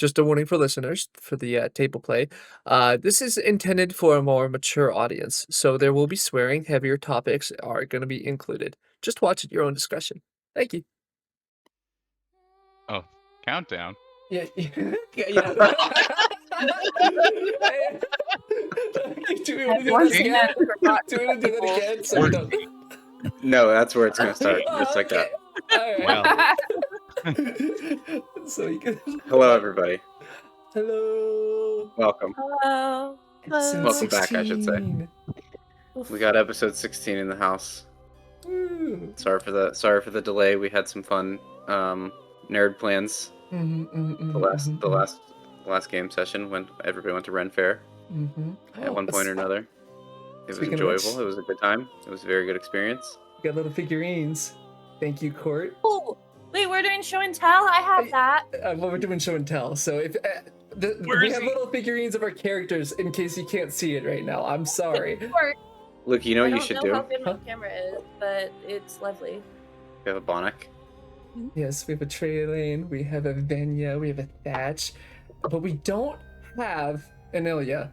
just a warning for listeners for the table play. This is intended for a more mature audience, so there will be swearing. Heavier topics are going to be included. Just watch at your own discretion. Thank you. Oh, countdown. Yeah. Do we want to do Once this again? again, Do we want to do that again? So we don't... No, that's where it's gonna start. Just like that. All right. Well. So you can... Hello, everybody. Hello. Welcome. Hello. Welcome back, I should say. 16. We got episode 16 in the house. Woo. Sorry for the delay. We had some fun nerd plans. The last game session when everybody went to Ren Fair at one point or another. It was enjoyable. It was a good time. It was a very good experience. Got little figurines. Thank you, Court. Oh, wait, we're doing show and tell. I have that. Well, we're doing show and tell. So if we have little figurines of our characters in case you can't see it right now. I'm sorry. Look, you know what you should do? I don't know how good my camera is, but it's lovely. You have a Bonnick. Yes, we have a Traylane, we have a Venya, we have a Thatch, but we don't have an Ilya.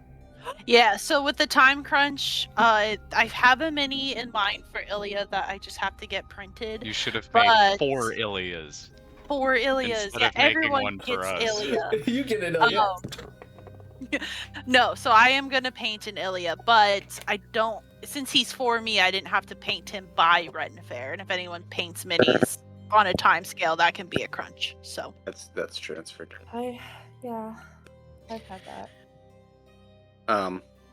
Yeah, so with the time crunch, I have a mini in mind for Ilya that I just have to get printed. You should have made 4 Ilyas. 4 Ilyas. Instead Yeah, of making everyone one for gets us. Ilya. You get an Ilya. No, so I am gonna paint an Ilya, but I don't. Since he's for me, I didn't have to paint him by Ren Fair, and if anyone paints minis on a time scale, that can be a crunch. So That's true. That's for true. I've had that.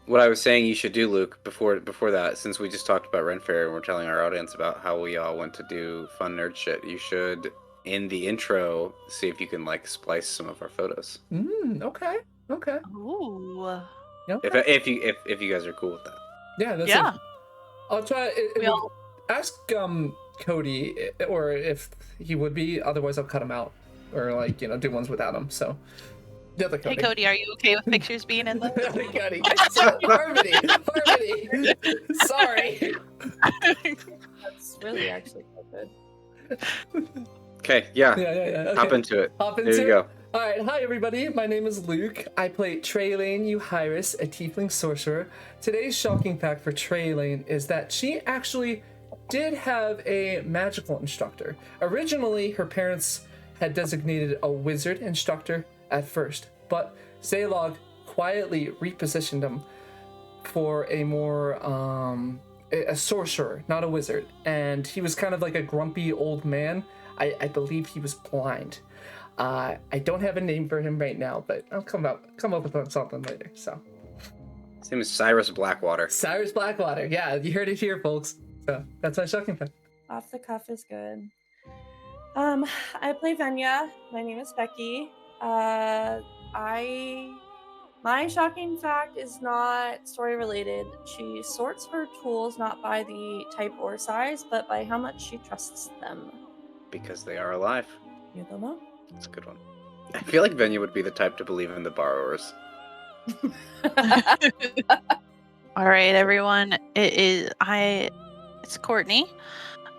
What I was saying you should do, Luke, before that, since we just talked about Ren Fair and we're telling our audience about how we all went to do fun nerd shit, you should, in the intro, see if you can splice some of our photos. Okay. ooh. Okay. If you guys are cool with that. Yeah, that's Yeah. I'll try. Ask Cody, or if he would be. Otherwise, I'll cut him out, or do ones without him. So the other Cody. Hey Cody, are you okay with pictures being in the? Cody. Harmony. Sorry. That's really actually quite good. Okay, yeah. Okay. Hop into it. There you go. Alright, hi everybody, my name is Luke. I play Traylane Euhyrus, a tiefling sorcerer. Today's shocking fact for Traylane is that she actually did have a magical instructor. Originally, her parents had designated a wizard instructor at first, but Zaylog quietly repositioned him for a more, a sorcerer, not a wizard. And he was kind of like a grumpy old man. I believe he was blind. I don't have a name for him right now, but I'll come up with something later. So, his name is Cyrus Blackwater. Cyrus Blackwater, yeah, you heard it here, folks. So that's my shocking fact. Off the cuff is good. I play Venya. My name is Becky. My shocking fact is not story related. She sorts her tools not by the type or size, but by how much she trusts them. Because they are alive. You don't know? That's a good one. I feel like Venya would be the type to believe in the borrowers. All right, everyone. It's Courtney.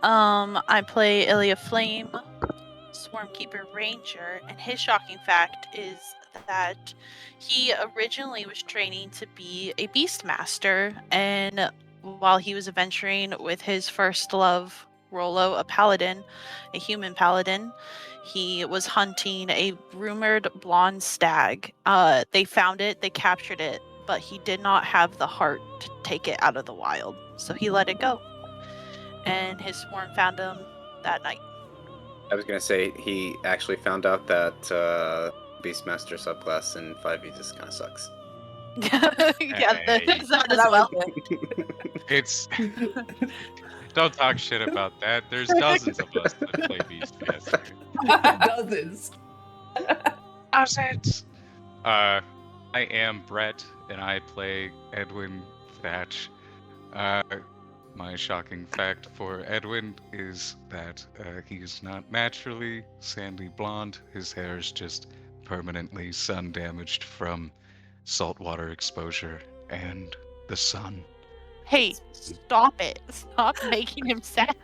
I play Ilya Flame, Swarmkeeper Ranger, and his shocking fact is that he originally was training to be a Beastmaster, and while he was adventuring with his first love, Rollo, a paladin, a human paladin, he was hunting a rumored blonde stag. They found it, they captured it, but he did not have the heart to take it out of the wild, so he let it go. And his swarm found him that night. I was gonna say he actually found out that Beastmaster subclass in 5e just kind of sucks. Yeah, that as well. It's don't talk shit about that. There's dozens of us that play Beastmaster. Dozens. Dozens. I am Brett, and I play Edwin Thatch. My shocking fact for Edwin is that he is not naturally sandy blonde. His hair is just permanently sun damaged from saltwater exposure and the sun. Hey, stop it. Stop making him sad.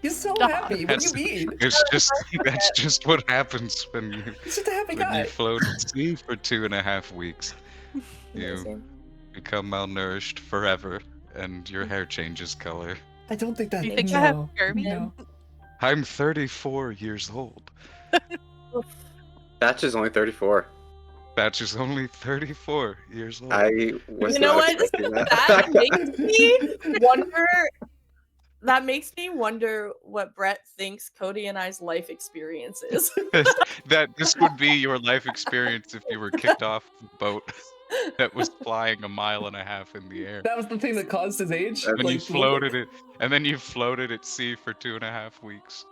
He's so Stop. happy. What do you mean? That's just what happens when He's just a happy you guy. float at sea for 2.5 weeks. You Amazing. become malnourished forever, and your hair changes color. I don't think that. Do you think no, I have Kirby? no. I'm 34 years old. Thatch is only 34. Batch is only 34 years old. I was You know not what? expecting that. That makes me wonder. That makes me wonder what Brett thinks Cody and I's life experience is. That this would be your life experience if you were kicked off the boat that was flying 1.5 miles in the air. That was the thing that caused his age. And Like, you floated it, and then you floated at sea for 2.5 weeks,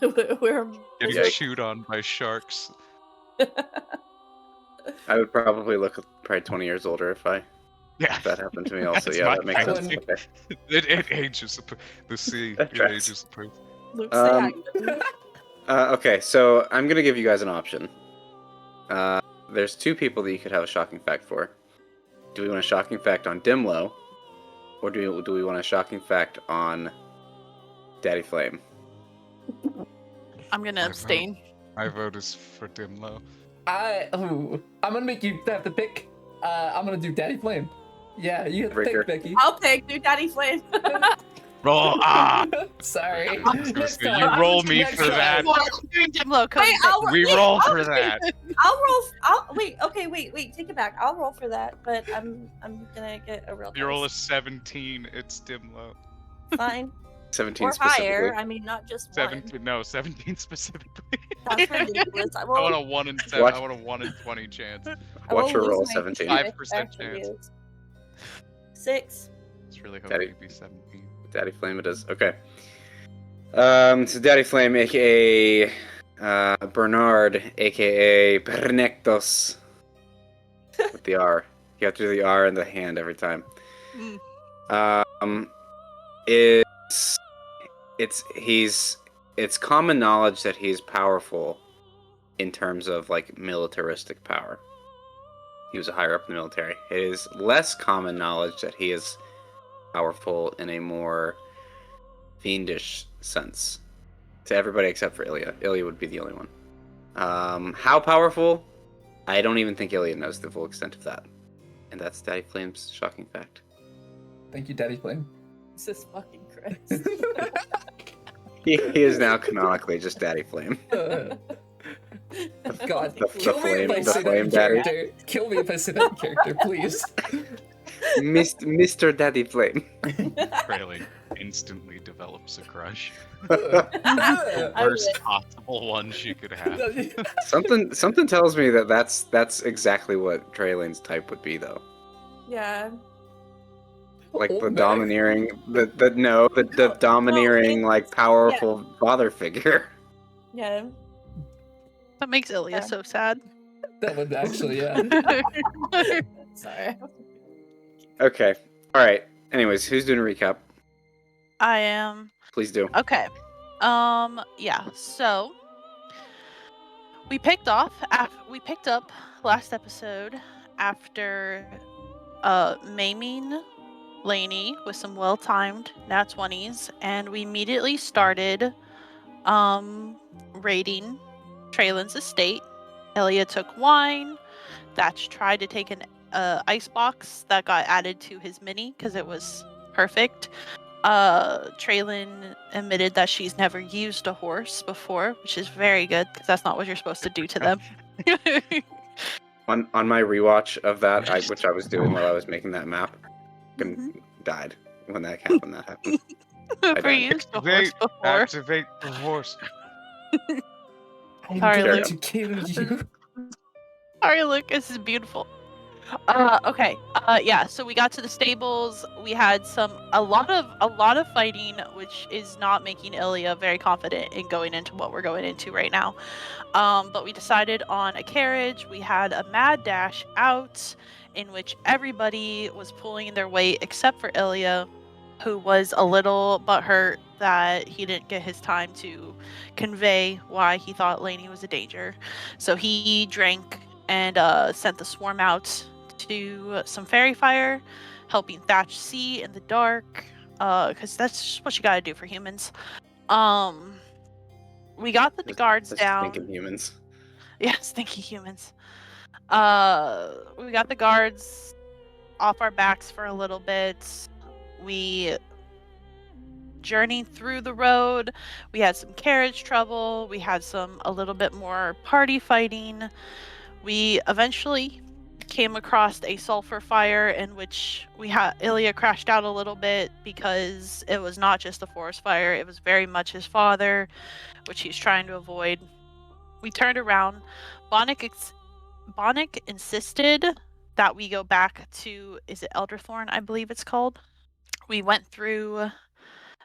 We're getting Yikes. chewed on by sharks. I would probably look probably 20 years older if Yeah, that happened to me also. That's Yeah, my that makes sense. fantasy. Okay. it ages the sea. That It tracks. ages the person. Luke's Um, the actor. Okay, so I'm gonna give you guys an option. There's two people that you could have a shocking fact for. Do we want a shocking fact on Dimlo, or do we want a shocking fact on Daddy Flame? I'm gonna abstain. My vote is for Dimlo. I'm gonna make you have to pick. I'm gonna do Daddy Flame. Yeah, you have to Breaker. pick, Becky. I'll pick New Daddy Flame. Roll! Sorry. I was gonna Next say, time. you roll me Next for time. that. Dimlo, Cody. Wait, I'll We wait, roll I'll- for that. I'll roll. Wait. Okay, wait. Take it back. I'll roll for that, but I'm gonna get a real. If you roll a dice. 17, it's Dimlo. Fine 17 or specifically. higher. I mean, not just one. 17, no, 17 specifically. That's ridiculous. I I want a will. 1 in 7. Watch- I want a 1 in 20 chance. I Watch will her lose roll my 17. intuitive 5% chance. attributes. 6. It's really hoping Daddy. it'd be 17. Daddy Flame it is. Okay. So Daddy Flame, aka Bernard, aka Bernectos. With the R. You have to do the R in the hand every time. Mm. It's common knowledge that he's powerful in terms of like militaristic power. He was a higher up in the military. It is less common knowledge that he is powerful in a more fiendish sense. To everybody except for Ilya. Ilya would be the only one. How powerful? I don't even think Ilya knows the full extent of that. And that's Daddy Flame's shocking fact. Thank you, Daddy Flame. Jesus fucking Christ. He is now canonically just Daddy Flame. God, The kill me if I flame- the say flame that daddy. character. Kill me if I say that character, please. Mr. Daddy Flame. Trailing instantly develops a crush. I Worst wish. possible one she could have. Something tells me that that's exactly what Trailane's type would be, though. Yeah. Like the Old man. domineering, the domineering, like powerful father figure. Yeah. That makes Ilya Yeah. so sad. That would actually, yeah. Sorry. Okay. All right. Anyways, who's doing a recap? I am. Please do. Okay. Yeah. So we picked up last episode after maiming Lainey with some well-timed nat 20s, and we immediately started raiding Traylin's estate. Ilya took wine. Thatch tried to take an ice box that got added to his mini because it was perfect. Traylin admitted that she's never used a horse before, which is very good because that's not what you're supposed to do to them. On my rewatch of that, which I was doing while I was making that map, fucking died when that happened. Never died. used a horse Activate, before. activate the horse. I'm Sorry, going Luke. to kill you. Sorry, Luke. This is beautiful. Okay. Yeah. So we got to the stables. We had a lot of fighting, which is not making Ilya very confident in going into what we're going into right now. But we decided on a carriage. We had a mad dash out, in which everybody was pulling their weight except for Ilya, who was a little butthurt that he didn't get his time to convey why he thought Lainey was a danger. So he drank and sent the swarm out to some fairy fire, helping Thatch see in the dark, because that's just what you gotta do for humans. We got the guards down. Thinking humans. Yes, thinking humans. We got the guards off our backs for a little bit. We journeyed through the road. We had some carriage trouble. We had a little bit more party fighting. We eventually came across a sulfur fire in which Ilya crashed out a little bit because it was not just a forest fire, it was very much his father, which he's trying to avoid. We turned around. Bonnick insisted that we go back to, is it Elderthorn, I believe it's called? We went through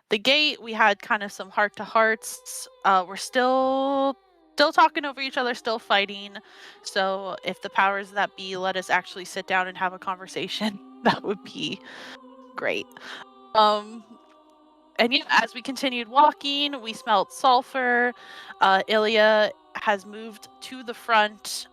the gate. We had kind of some heart-to-hearts. We're still talking over each other, still fighting. So if the powers that be let us actually sit down and have a conversation, that would be great. And yeah, as we continued walking, we smelled sulfur. Ilya has moved to the front.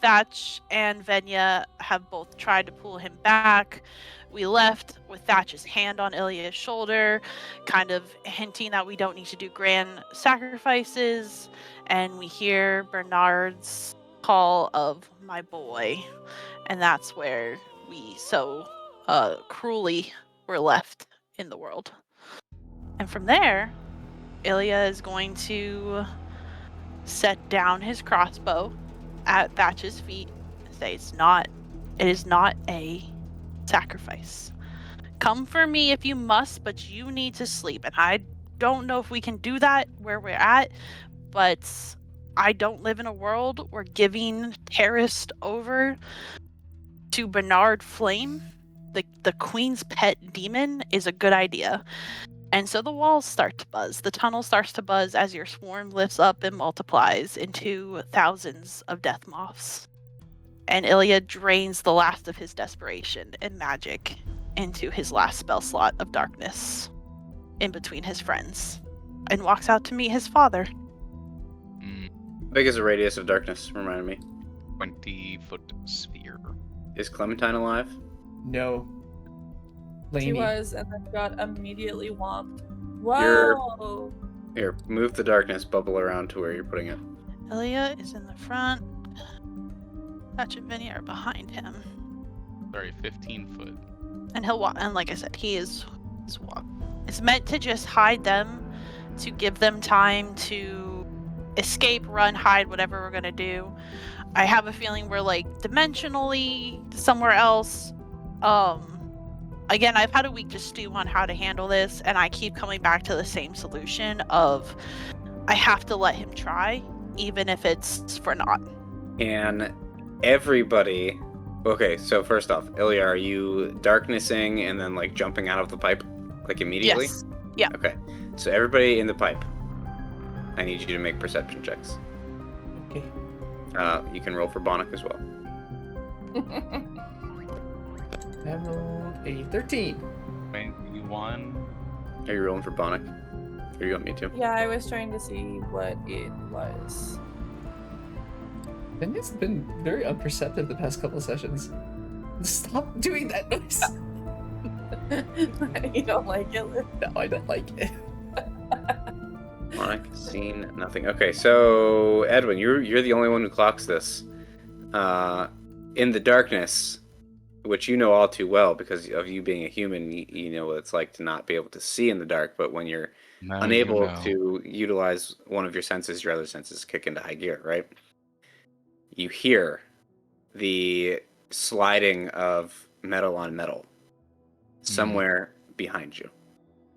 Thatch and Venya have both tried to pull him back. We left with Thatch's hand on Ilya's shoulder, kind of hinting that we don't need to do grand sacrifices. And we hear Bernard's call of "my boy," and that's where we so cruelly were left in the world. And from there, Ilya is going to set down his crossbow at Thatch's feet and say, it is not a sacrifice. Come for me if you must, but you need to sleep. And I don't know if we can do that where we're at, but I don't live in a world where giving terrorists over to Bernard Flame, the Queen's pet demon, is a good idea. And so the walls start to buzz. The tunnel starts to buzz as your swarm lifts up and multiplies into thousands of death moths. And Ilya drains the last of his desperation and magic into his last spell slot of darkness in between his friends and walks out to meet his father. How big is the radius of darkness? Remind me. 20-foot sphere. Is Clementine alive? No. She Laney. was, and then got immediately whomped. Whoa! Here, move the darkness bubble around to where you're putting it. Ilya is in the front. Thatch and Vinny are behind him. Sorry, 15 foot. And he'll walk, and like I said, he's walk. It's meant to just hide them, to give them time to escape, run, hide, whatever we're gonna do. I have a feeling we're like dimensionally somewhere else. Again, I've had a week to stew on how to handle this, and I keep coming back to the same solution of I have to let him try, even if it's for naught. And everybody... Okay, so first off, Ilya, are you darknessing and then like jumping out of the pipe? Like immediately? Yes. Yeah. Okay, so everybody in the pipe, I need you to make perception checks. Okay. You can roll for Bonnick as well. I rolled a 13. 21. Are you rolling for Bonnick? Or you want me to? Yeah, I was trying to see what it was. Venya's been very unperceptive the past couple of sessions. Stop doing that noise. You don't like it? No, I don't like it. Bonnick, seen nothing. Okay, so Edwin, you're the only one who clocks this. In the darkness, which you know all too well because of you being a human, you know what it's like to not be able to see in the dark, but when you're unable to utilize one of your senses, your other senses kick into high gear, right? You hear the sliding of metal on metal somewhere behind you.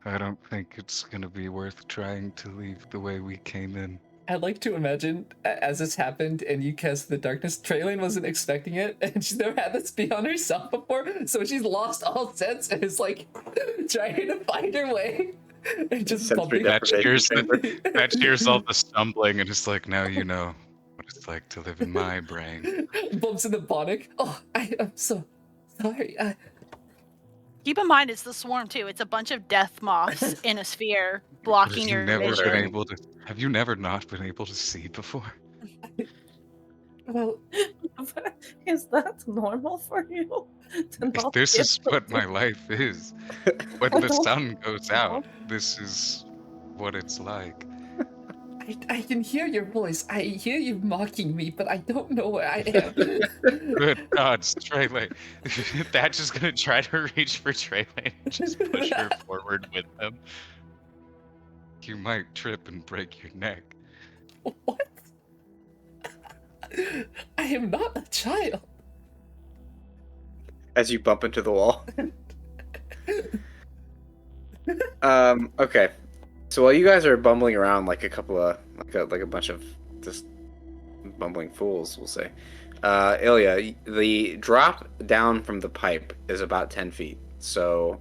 I don't think it's gonna be worth trying to leave the way we came in. I'd like to imagine as this happened and you cast the darkness, Traylene wasn't expecting it and she's never had this be on herself before, so she's lost all sense and is like trying to find her way and just bumping. That cheers all the stumbling and it's like, now you know what it's like to live in my brain. Bumps into Bonnick. Oh, I am so sorry. Keep in mind, it's the swarm too. It's a bunch of death moths in a sphere blocking your vision. Have you never not been able to see before? Well, Is that normal for you? To not This be is able what to- my life is. When the sun goes out, this is what it's like. I can hear your voice. I hear you mocking me, but I don't know where I am. Good God, Treylane. That's just gonna try to reach for Treylane and just push her forward with them. You might trip and break your neck. What? I am not a child. As you bump into the wall. Okay. So while you guys are bumbling around like a couple of like a bunch of just bumbling fools, we'll say, Ilya, the drop down from the pipe is about 10 feet. So,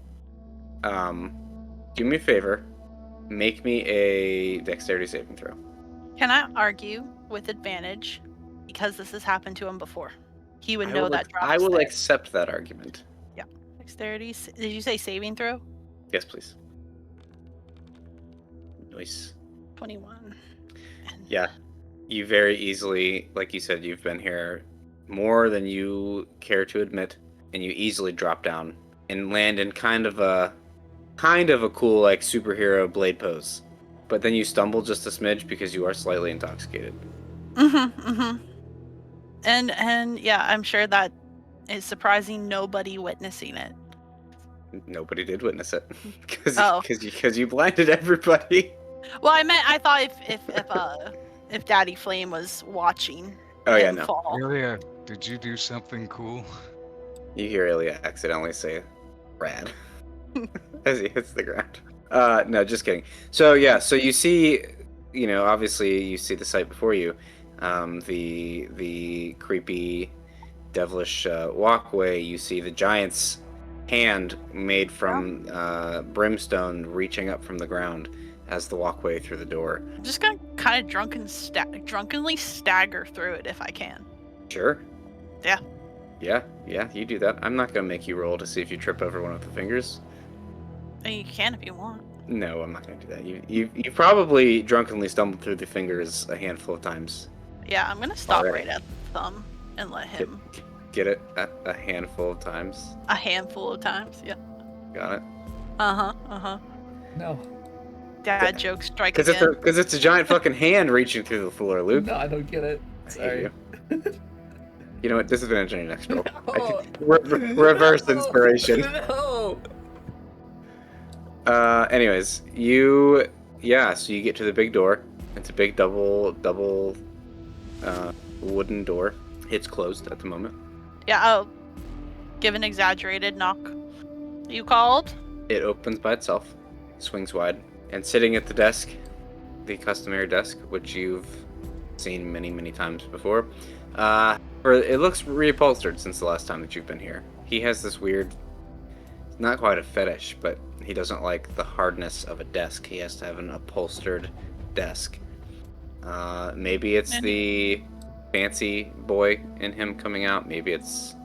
do me a favor, make me a dexterity saving throw. Can I argue with advantage because this has happened to him before? He would know that drop. I will there. accept that argument. Yeah. Dexterity. Did you say saving throw? Yes, please. Nice. 21. Yeah. You very easily, like you said, you've been here more than you care to admit, and you easily drop down and land in kind of a cool like superhero blade pose. But then you stumble just a smidge because you are slightly intoxicated. And yeah, I'm sure that is surprising nobody witnessing it. Nobody did witness it because you blinded everybody. Well, I thought if Daddy Flame was watching him fall. Ilya, did you do something cool? You hear Ilya accidentally say "rad" as he hits the ground. No, just kidding. So yeah, so you see, obviously you see the sight before you, the creepy, devilish walkway. You see the giant's hand made from brimstone reaching up from the ground as the walkway through the door. I'm just gonna kind of drunkenly stagger through it if I can. Sure. Yeah. Yeah, you do that. I'm not gonna make you roll to see if you trip over one of the fingers. You can if you want. No, I'm not gonna do that. You probably drunkenly stumbled through the fingers a handful of times. Yeah, I'm gonna stop Alright. right at the thumb and let him. Get it a handful of times. A handful of times, yeah. Got it. No. Dad joke strike again. Because it's a giant fucking hand reaching through the floor, Luke. No, I don't get it. I hate Sorry. you. You know what? Disadvantage on your next roll. No. Reverse inspiration. No. Anyways, so you get to the big door. It's a big double wooden door. It's closed at the moment. Yeah, I'll give an exaggerated knock. You called? It opens by itself, swings wide, and sitting at the desk, the customary desk, which you've seen many, many times before, it looks reupholstered since the last time that you've been here. He has this weird, not quite a fetish, but he doesn't like the hardness of a desk. He has to have an upholstered desk. Maybe it's the fancy boy in him coming out. Maybe it's...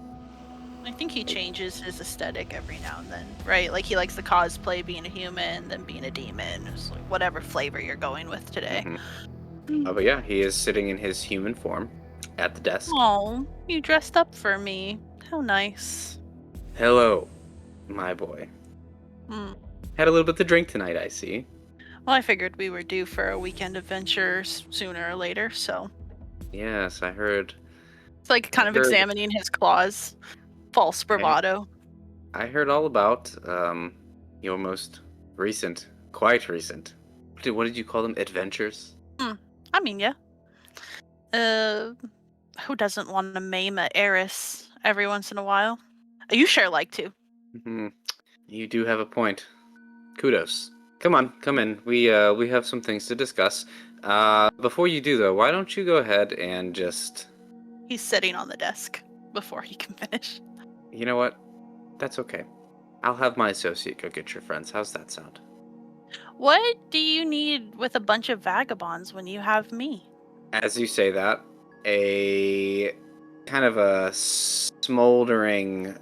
I think he changes his aesthetic every now and then, right? Like he likes the cosplay, being a human, then being a demon. It's like whatever flavor you're going with today. Mm-hmm. But yeah, he is sitting in his human form at the desk. Oh, you dressed up for me. How nice. Hello, my boy. Had a little bit to drink tonight, I see. Well, I figured we were due for a weekend adventure sooner or later, so... Yes, I heard. It's like kind of examining his claws. False bravado. I heard all about your most recent, quite recent. What did you call them? Adventures? I mean, yeah. Who doesn't want to maim an heiress every once in a while? You sure like to. Mm-hmm. You do have a point. Kudos. Come on, come in. We have some things to discuss. Before you do though, why don't you go ahead and just... He's sitting on the desk before he can finish. You know what? That's okay. I'll have my associate go get your friends. How's that sound? What do you need with a bunch of vagabonds when you have me? As you say that, a kind of a smoldering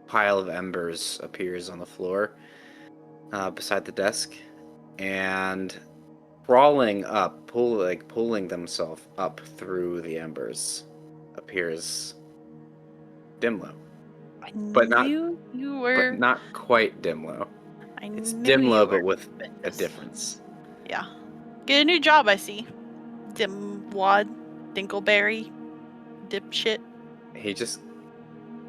pile of embers appears on the floor beside the desk, and crawling up, pulling themselves up through the embers, appears Dimlo. I But not- knew you were. But not quite Dimlo. I It's knew you Dimlo, were but with a suspicious. difference. Yeah. Get a new job, I see. Dimwad, Dinkleberry, dipshit. He just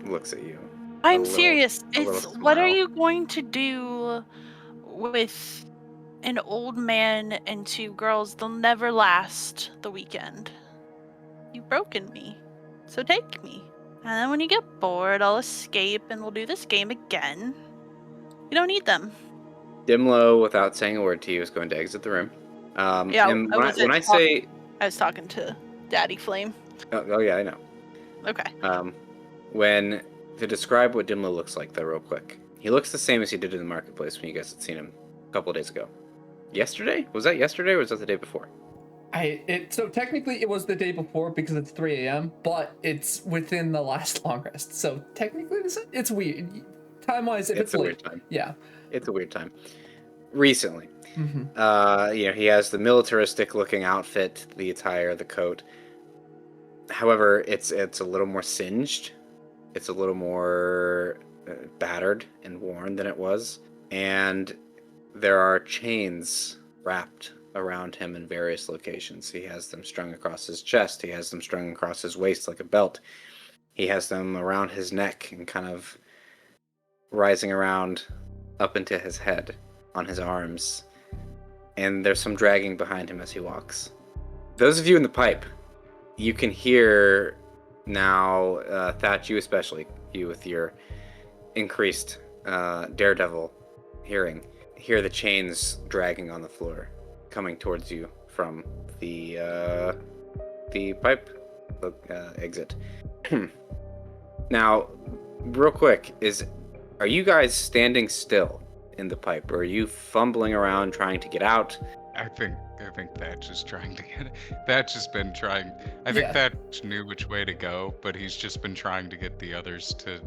looks at you. I'm little- serious. a little It's what are smile. you going to do with an old man and two girls? They'll never last the weekend. You've broken me, so take me. And then when you get bored, I'll escape and we'll do this game again. You don't need them. Dimlo, without saying a word to you, is going to exit the room. Yeah, and I when wasn't I say, I was talking to Daddy Flame. oh yeah, I know. Okay. When to describe what Dimlo looks like, though, real quick, he looks the same as he did in the marketplace when you guys had seen him a couple of days ago. Yesterday? Was that yesterday, or was that the day before? So technically it was the day before because it's 3 a.m., but it's within the last long rest. So technically it's weird. Time-wise, if it's a late. weird time. Yeah. It's a weird time. Recently. Mm-hmm. He has the militaristic-looking outfit, the attire, the coat. However, it's a little more singed. It's a little more battered and worn than it was. And there are chains wrapped around him in various locations. He has them strung across his chest. He has them strung across his waist like a belt. He has them around his neck and kind of rising around up into his head on his arms. And there's some dragging behind him as he walks. Those of you in the pipe, you can hear now, Thatch, you especially, you with your increased daredevil hearing, hear the chains dragging on the floor, coming towards you from the pipe exit. Now, real quick, are you guys standing still in the pipe, or are you fumbling around trying to get out? I think Thatch is trying to get. Thatch has been trying. I think Thatch knew which way to go, but he's just been trying to get the others to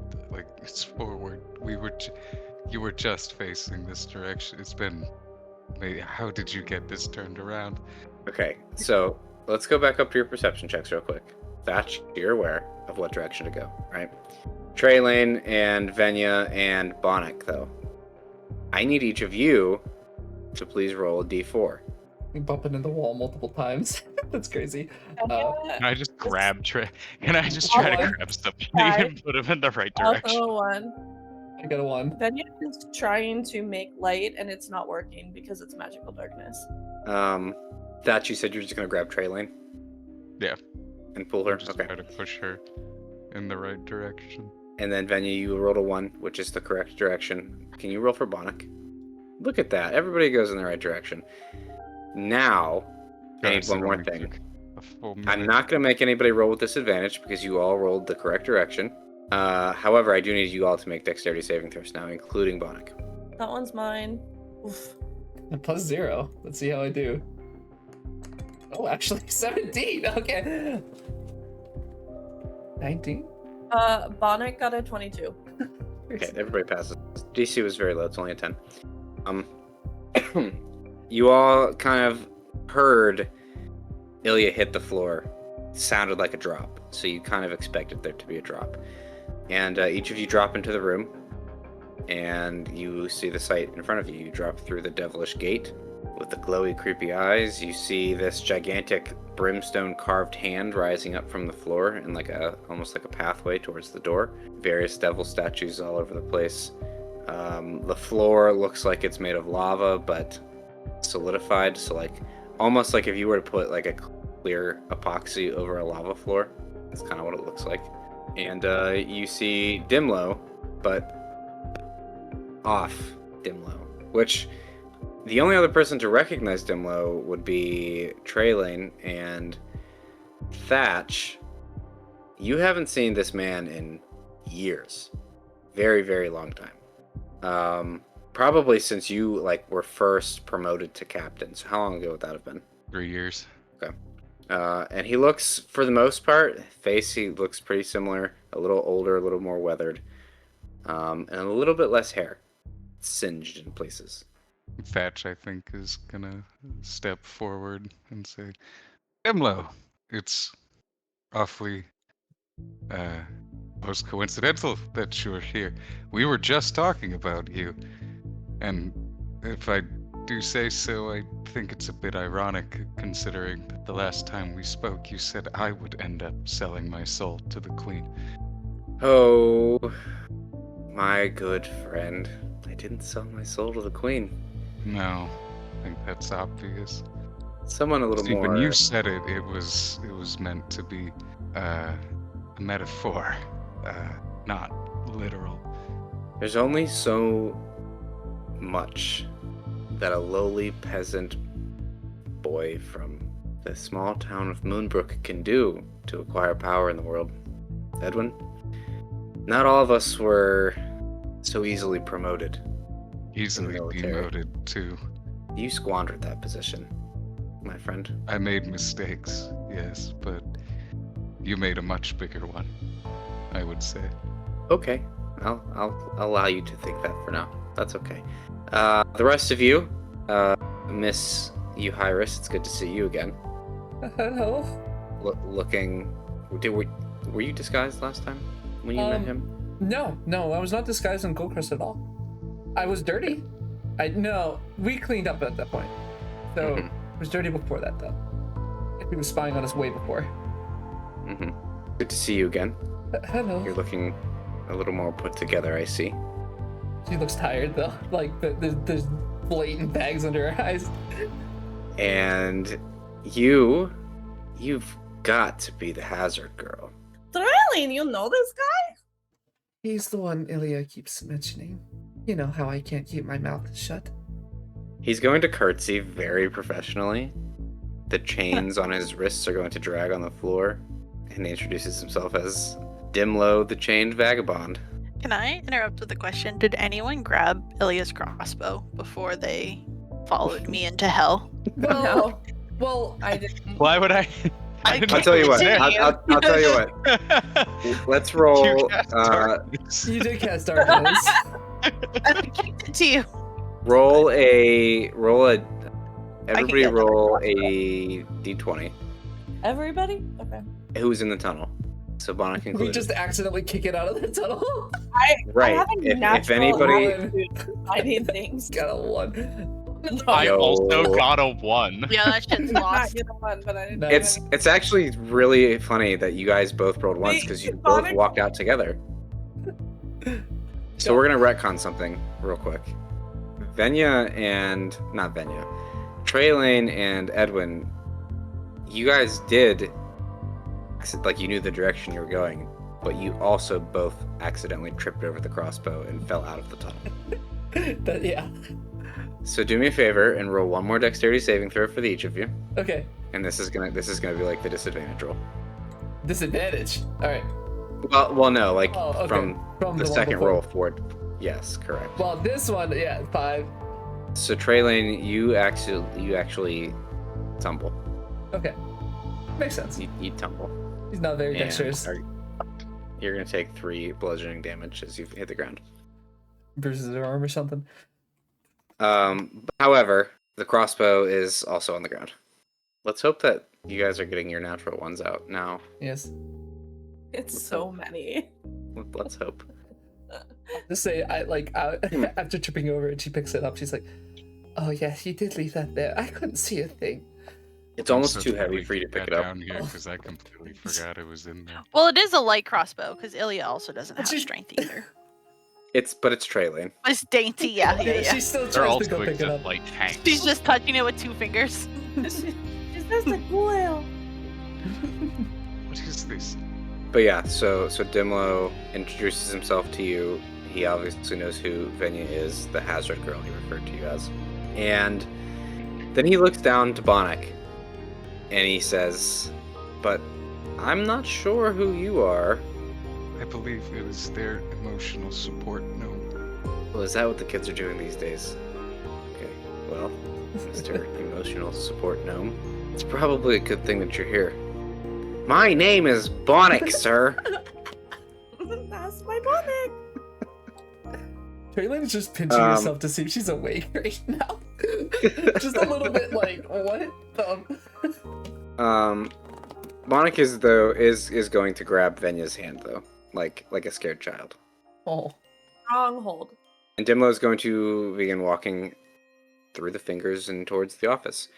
it's forward. You were just facing this direction. It's been. How did you get this turned around? Okay, so let's go back up to your perception checks real quick. Thatch, you're aware of what direction to go, right? Traylane and Venya and Bonnick, though. I need each of you to please roll a d4. We bump into the wall multiple times. That's crazy. Can I just grab Can I just try to grab somebody and put him in the right direction? Also a 1. I got a 1. Venya is trying to make light and it's not working because it's magical darkness. That you said you're just gonna grab Traylane? Yeah. And pull her? Just Okay. try to push her in the right direction. And then Venya, you rolled a 1, which is the correct direction. Can you roll for Bonnick? Look at that. Everybody goes in the right direction. Now, I need one more thing. I'm not going to make anybody roll with disadvantage because you all rolled the correct direction. However, I do need you all to make dexterity saving throws now, including Bonnick. That one's mine. Oof. And plus 0. Let's see how I do. Oh, actually, 17. Okay. 19. Bonnick got a 22. Okay, everybody passes. DC was very low. It's only a 10. You all kind of heard Ilya hit the floor. It sounded like a drop, so you kind of expected there to be a drop. And each of you drop into the room, and you see the sight in front of you. You drop through the devilish gate with the glowy, creepy eyes. You see this gigantic brimstone carved hand rising up from the floor and almost like a pathway towards the door. Various devil statues all over the place. The floor looks like it's made of lava, but solidified, so almost like if you were to put a clear epoxy over a lava floor. That's kind of what it looks like. And you see Dimlo, but off Dimlo, which the only other person to recognize Dimlo would be Traylane and Thatch. You haven't seen this man in years. Very, very long time. Probably since you were first promoted to captain. So how long ago would that have been? 3 years. Okay. And he looks, for the most part, he looks pretty similar. A little older, a little more weathered. And a little bit less hair. Singed in places. Thatch, I think, is gonna step forward and say, Dimlo, it's awfully Most coincidental that you're here. We were just talking about you. And if I do say so, I think it's a bit ironic, considering that the last time we spoke, you said I would end up selling my soul to the Queen. Oh, my good friend. I didn't sell my soul to the Queen. No, I think that's obvious. Someone a little See, more... when you said it, it was meant to be a metaphor, not literal. There's only so much that a lowly peasant boy from the small town of Moonbrook can do to acquire power in the world. Edwin, not all of us were so easily promoted. Easily demoted, too. You squandered that position, my friend. I made mistakes, yes, but you made a much bigger one, I would say. Okay, I'll allow you to think that for now. That's okay. The rest of you, Miss Euhyrus, it's good to see you again. Hello. Looking... Were you disguised last time when you met him? No, I was not disguised in Goldcrest at all. I was dirty. No, we cleaned up at that point. So it was dirty before that, though. He was spying on us way before. Good to see you again. Hello. You're looking a little more put together, I see. She looks tired, though. Like, there's blatant bags under her eyes. And you've got to be the hazard girl. Thrilling, you know this guy? He's the one Ilya keeps mentioning. You know how I can't keep my mouth shut. He's going to curtsy very professionally. The chains on his wrists are going to drag on the floor. And he introduces himself as Dimlo, the Chained Vagabond. Can I interrupt with a question? Did anyone grab Ilya's crossbow before they followed me into hell? No. Well, I didn't. Why would I? I'll tell you what. I'll tell you what. Let's roll. You did cast darkness. I kicked it to you. Roll a. Everybody roll a d20. Everybody? Okay. Who's in the tunnel? So Bonnet can. We just accidentally kick it out of the tunnel. Right. I have a If anybody. finding things. Got a 1. I Yo. also got a 1. Yeah, that shit's lost. No. It's actually really funny that you guys both rolled once because you both Bonnet- walked out together. So we're gonna retcon something real quick. Traylane and Edwin, you guys did, like, you knew the direction you were going, but you also both accidentally tripped over the crossbow and fell out of the tunnel. Yeah. So do me a favor and roll one more dexterity saving throw for each of you, Okay. and this is gonna be like the disadvantage roll. Disadvantage. All right. Well, no, like Oh, okay. from the one second before. roll forward. Yes, correct. Well, this one, yeah, 5. So Traylane, you actually tumble. Okay. Makes sense. You tumble. He's not very And dexterous. You're gonna take 3 bludgeoning damage as you hit the ground. Bruises their arm or something. However, the crossbow is also on the ground. Let's hope that you guys are getting your natural ones out now. Yes. It's so many. Let's hope. Just say, after tripping over it, she picks it up. She's like, oh, yeah, you did leave that there. I couldn't see a thing. It's almost too heavy for you to pick it up. Down here because I completely forgot it was in there. Well, it is a light crossbow because Ilya also doesn't have She- strength either. It's Traylane. It's dainty, yeah. She still They're all tries to go pick it up. like tanks. She's just touching it with 2 fingers. It's just a coil. What is this? But yeah, so Dimlo introduces himself to you. He obviously knows who Venya is, the hazard girl he referred to you as. And then he looks down to Bonnet and he says, but I'm not sure who you are. I believe it is their emotional support gnome. Well, is that what the kids are doing these days? Okay, well, Mr. Emotional Support Gnome, it's probably a good thing that you're here. My name is Bonnet, sir. That's my bonnet. Traylane's just pinching herself to see if she's awake right now. Just a little bit like, what? Monica is going to grab Venya's hand though, like a scared child. Oh. Stronghold. And Dimlo is going to begin walking through the fingers and towards the office.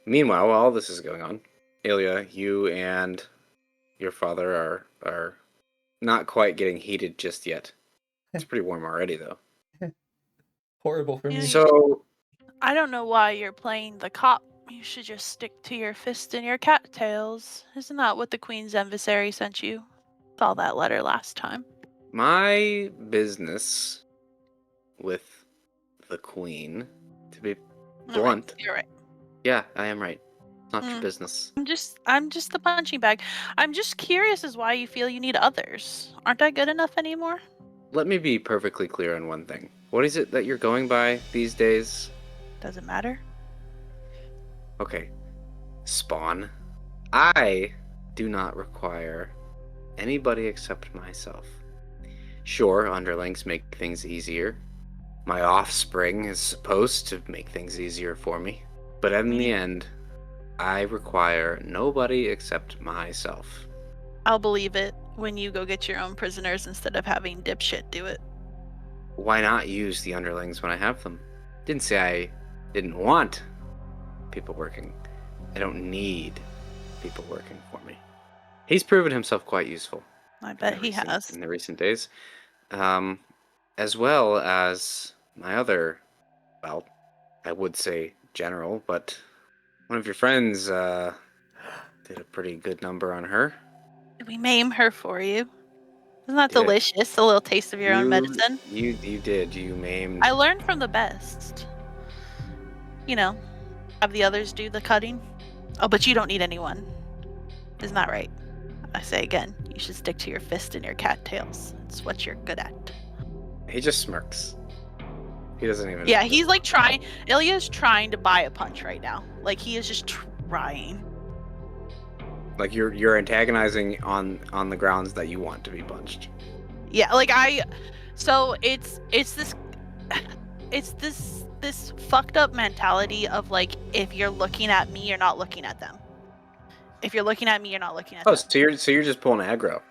Meanwhile, while all this is going on, Ilya, you and your father are not quite getting heated just yet. It's pretty warm already, though. Horrible for me. So, I don't know why you're playing the cop. You should just stick to your fist and your cattails. Isn't that what the Queen's emissary sent you? Saw that letter last time. my business with the Queen, to be blunt. Right, you're right. Yeah, I am right. It's not your business. I'm just the punching bag. I'm just curious as why you feel you need others. Aren't I good enough anymore? Let me be perfectly clear on one thing. What is it that you're going by these days? Doesn't matter. Okay. Spawn. I do not require anybody except myself. Sure, underlings make things easier. My offspring is supposed to make things easier for me. But in the end, I require nobody except myself. I'll believe it when you go get your own prisoners instead of having dipshit do it. Why not use the underlings when I have them? Didn't say I didn't want people working. I don't need people working for me. He's proven himself quite useful. I bet he has. In the recent days. As well as my other, well, I would say general, but one of your friends did a pretty good number on her. Did we maim her for you? Isn't that Did. delicious? A little taste of your own medicine. You did. You maimed. I learned from the best. You know, have the others do the cutting. Oh, but you don't need anyone. Isn't that right? I say again, you should stick to your fist and your cattails. It's what you're good at. He just smirks. He doesn't even. Yeah, he's like trying. Ilya's trying to buy a punch right now. Like he is just trying. Like you're antagonizing on the grounds that you want to be punched. Yeah, like so it's this fucked up mentality of like, if you're looking at me, you're not looking at them. If you're looking at me, you're not looking at them. So you're just pulling aggro.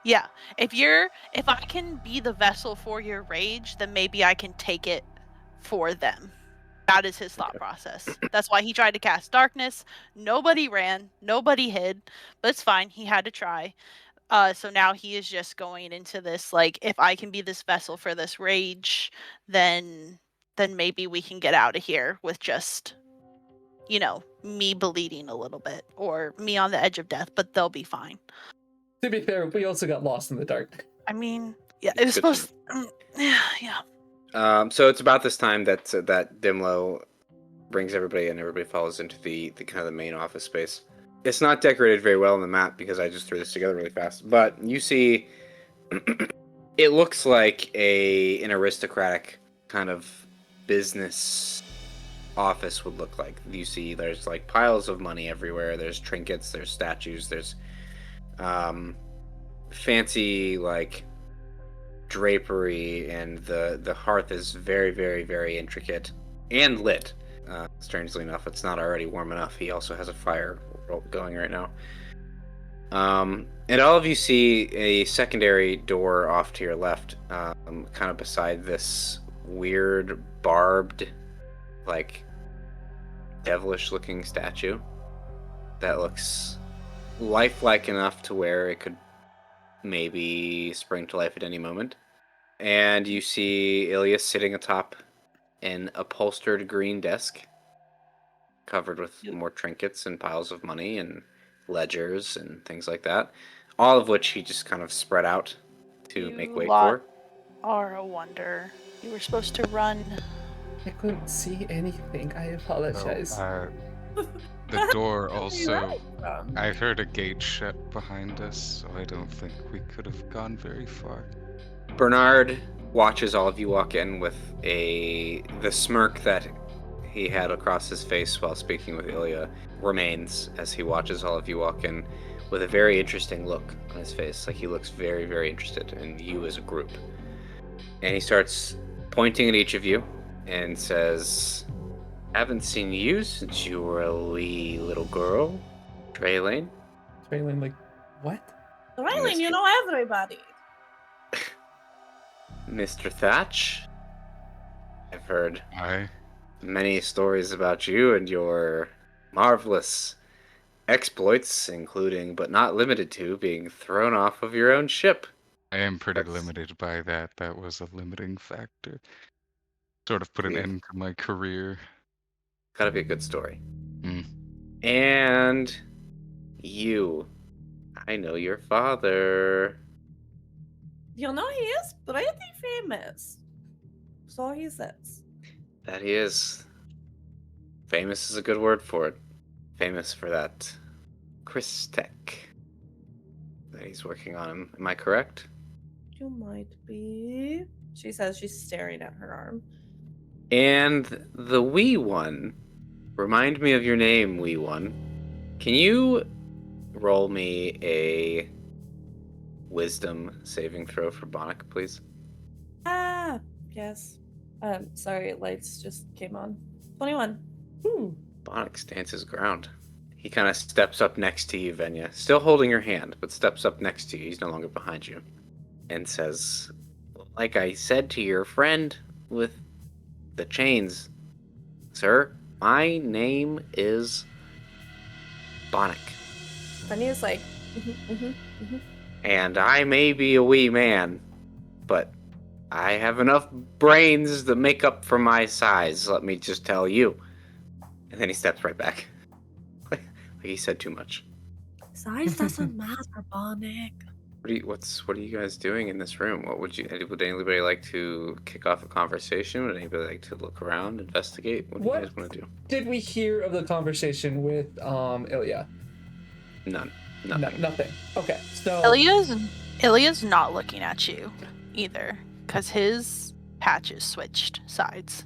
Yeah. If I can be the vessel for your rage, then maybe I can take it for them. That is his thought process. That's why he tried to cast darkness. Nobody ran, nobody hid, but it's fine. He had to try. So now he is just going into this, like, if I can be this vessel for this rage, then maybe we can get out of here with just, you know, me bleeding a little bit or me on the edge of death, but they'll be fine. To be fair, we also got lost in the dark. I mean, yeah, it was supposed to, yeah. So it's about this time that Dimlo brings everybody and everybody follows into the kind of the main office space. It's not decorated very well on the map because I just threw this together really fast. But you see, it looks like an aristocratic kind of business office would look like. You see, there's like piles of money everywhere. There's trinkets. There's statues. There's fancy like drapery, and the hearth is very, very, very intricate and lit. Strangely enough, it's not already warm enough. He also has a fire going right now. And all of you see a secondary door off to your left, kind of beside this weird, barbed, like, devilish-looking statue that looks lifelike enough to where it could maybe spring to life at any moment. And you see Ilya sitting atop an upholstered green desk covered with more trinkets and piles of money and ledgers and things like that, all of which he just kind of spread out to make way for. Are a wonder. You were supposed to run. I couldn't see anything. I apologize. The door also. I heard a gate shut behind us, so I don't think we could have gone very far. Bernard watches all of you walk in with the smirk that he had across his face while speaking with Ilya remains as he watches all of you walk in with a very interesting look on his face. Like he looks very, very interested in you as a group. And he starts pointing at each of you and says, "Haven't seen you since you were a wee little girl, Traylane." Traylon, like, what? Riley, you know everybody. Mr. Thatch, I've heard Hi. many stories about you and your marvelous exploits, including but not limited to being thrown off of your own ship. I am pretty limited by that. That was a limiting factor. Sort of put an end to my career. Gotta be a good story. Mm. And you. I know your father. You know he is pretty famous. So he says. That he is. Famous is a good word for it. Famous for that Chris Tech that he's working on. Am I correct? You might be. She says she's staring at her arm. And the wee one. Remind me of your name, wee one. Can you roll me a wisdom saving throw for Bonnick, please? Ah, yes. Sorry, lights just came on. 21. Ooh. Bonnick stands his ground. He kind of steps up next to you, Venya. Still holding your hand, but steps up next to you. He's no longer behind you. And says, like I said to your friend with the chains, sir, my name is Bonnick. Venya's like, And I may be a wee man, but I have enough brains to make up for my size, let me just tell you. And then he steps right back. Like he said too much. size doesn't matter, Bonnick. What are you guys doing in this room? Would anybody like to kick off a conversation? Would anybody like to look around, investigate? What do you guys want to do? Did we hear of the conversation with Ilya? None. Nothing. Okay, so Ilya's not looking at you either, because his patch is switched sides,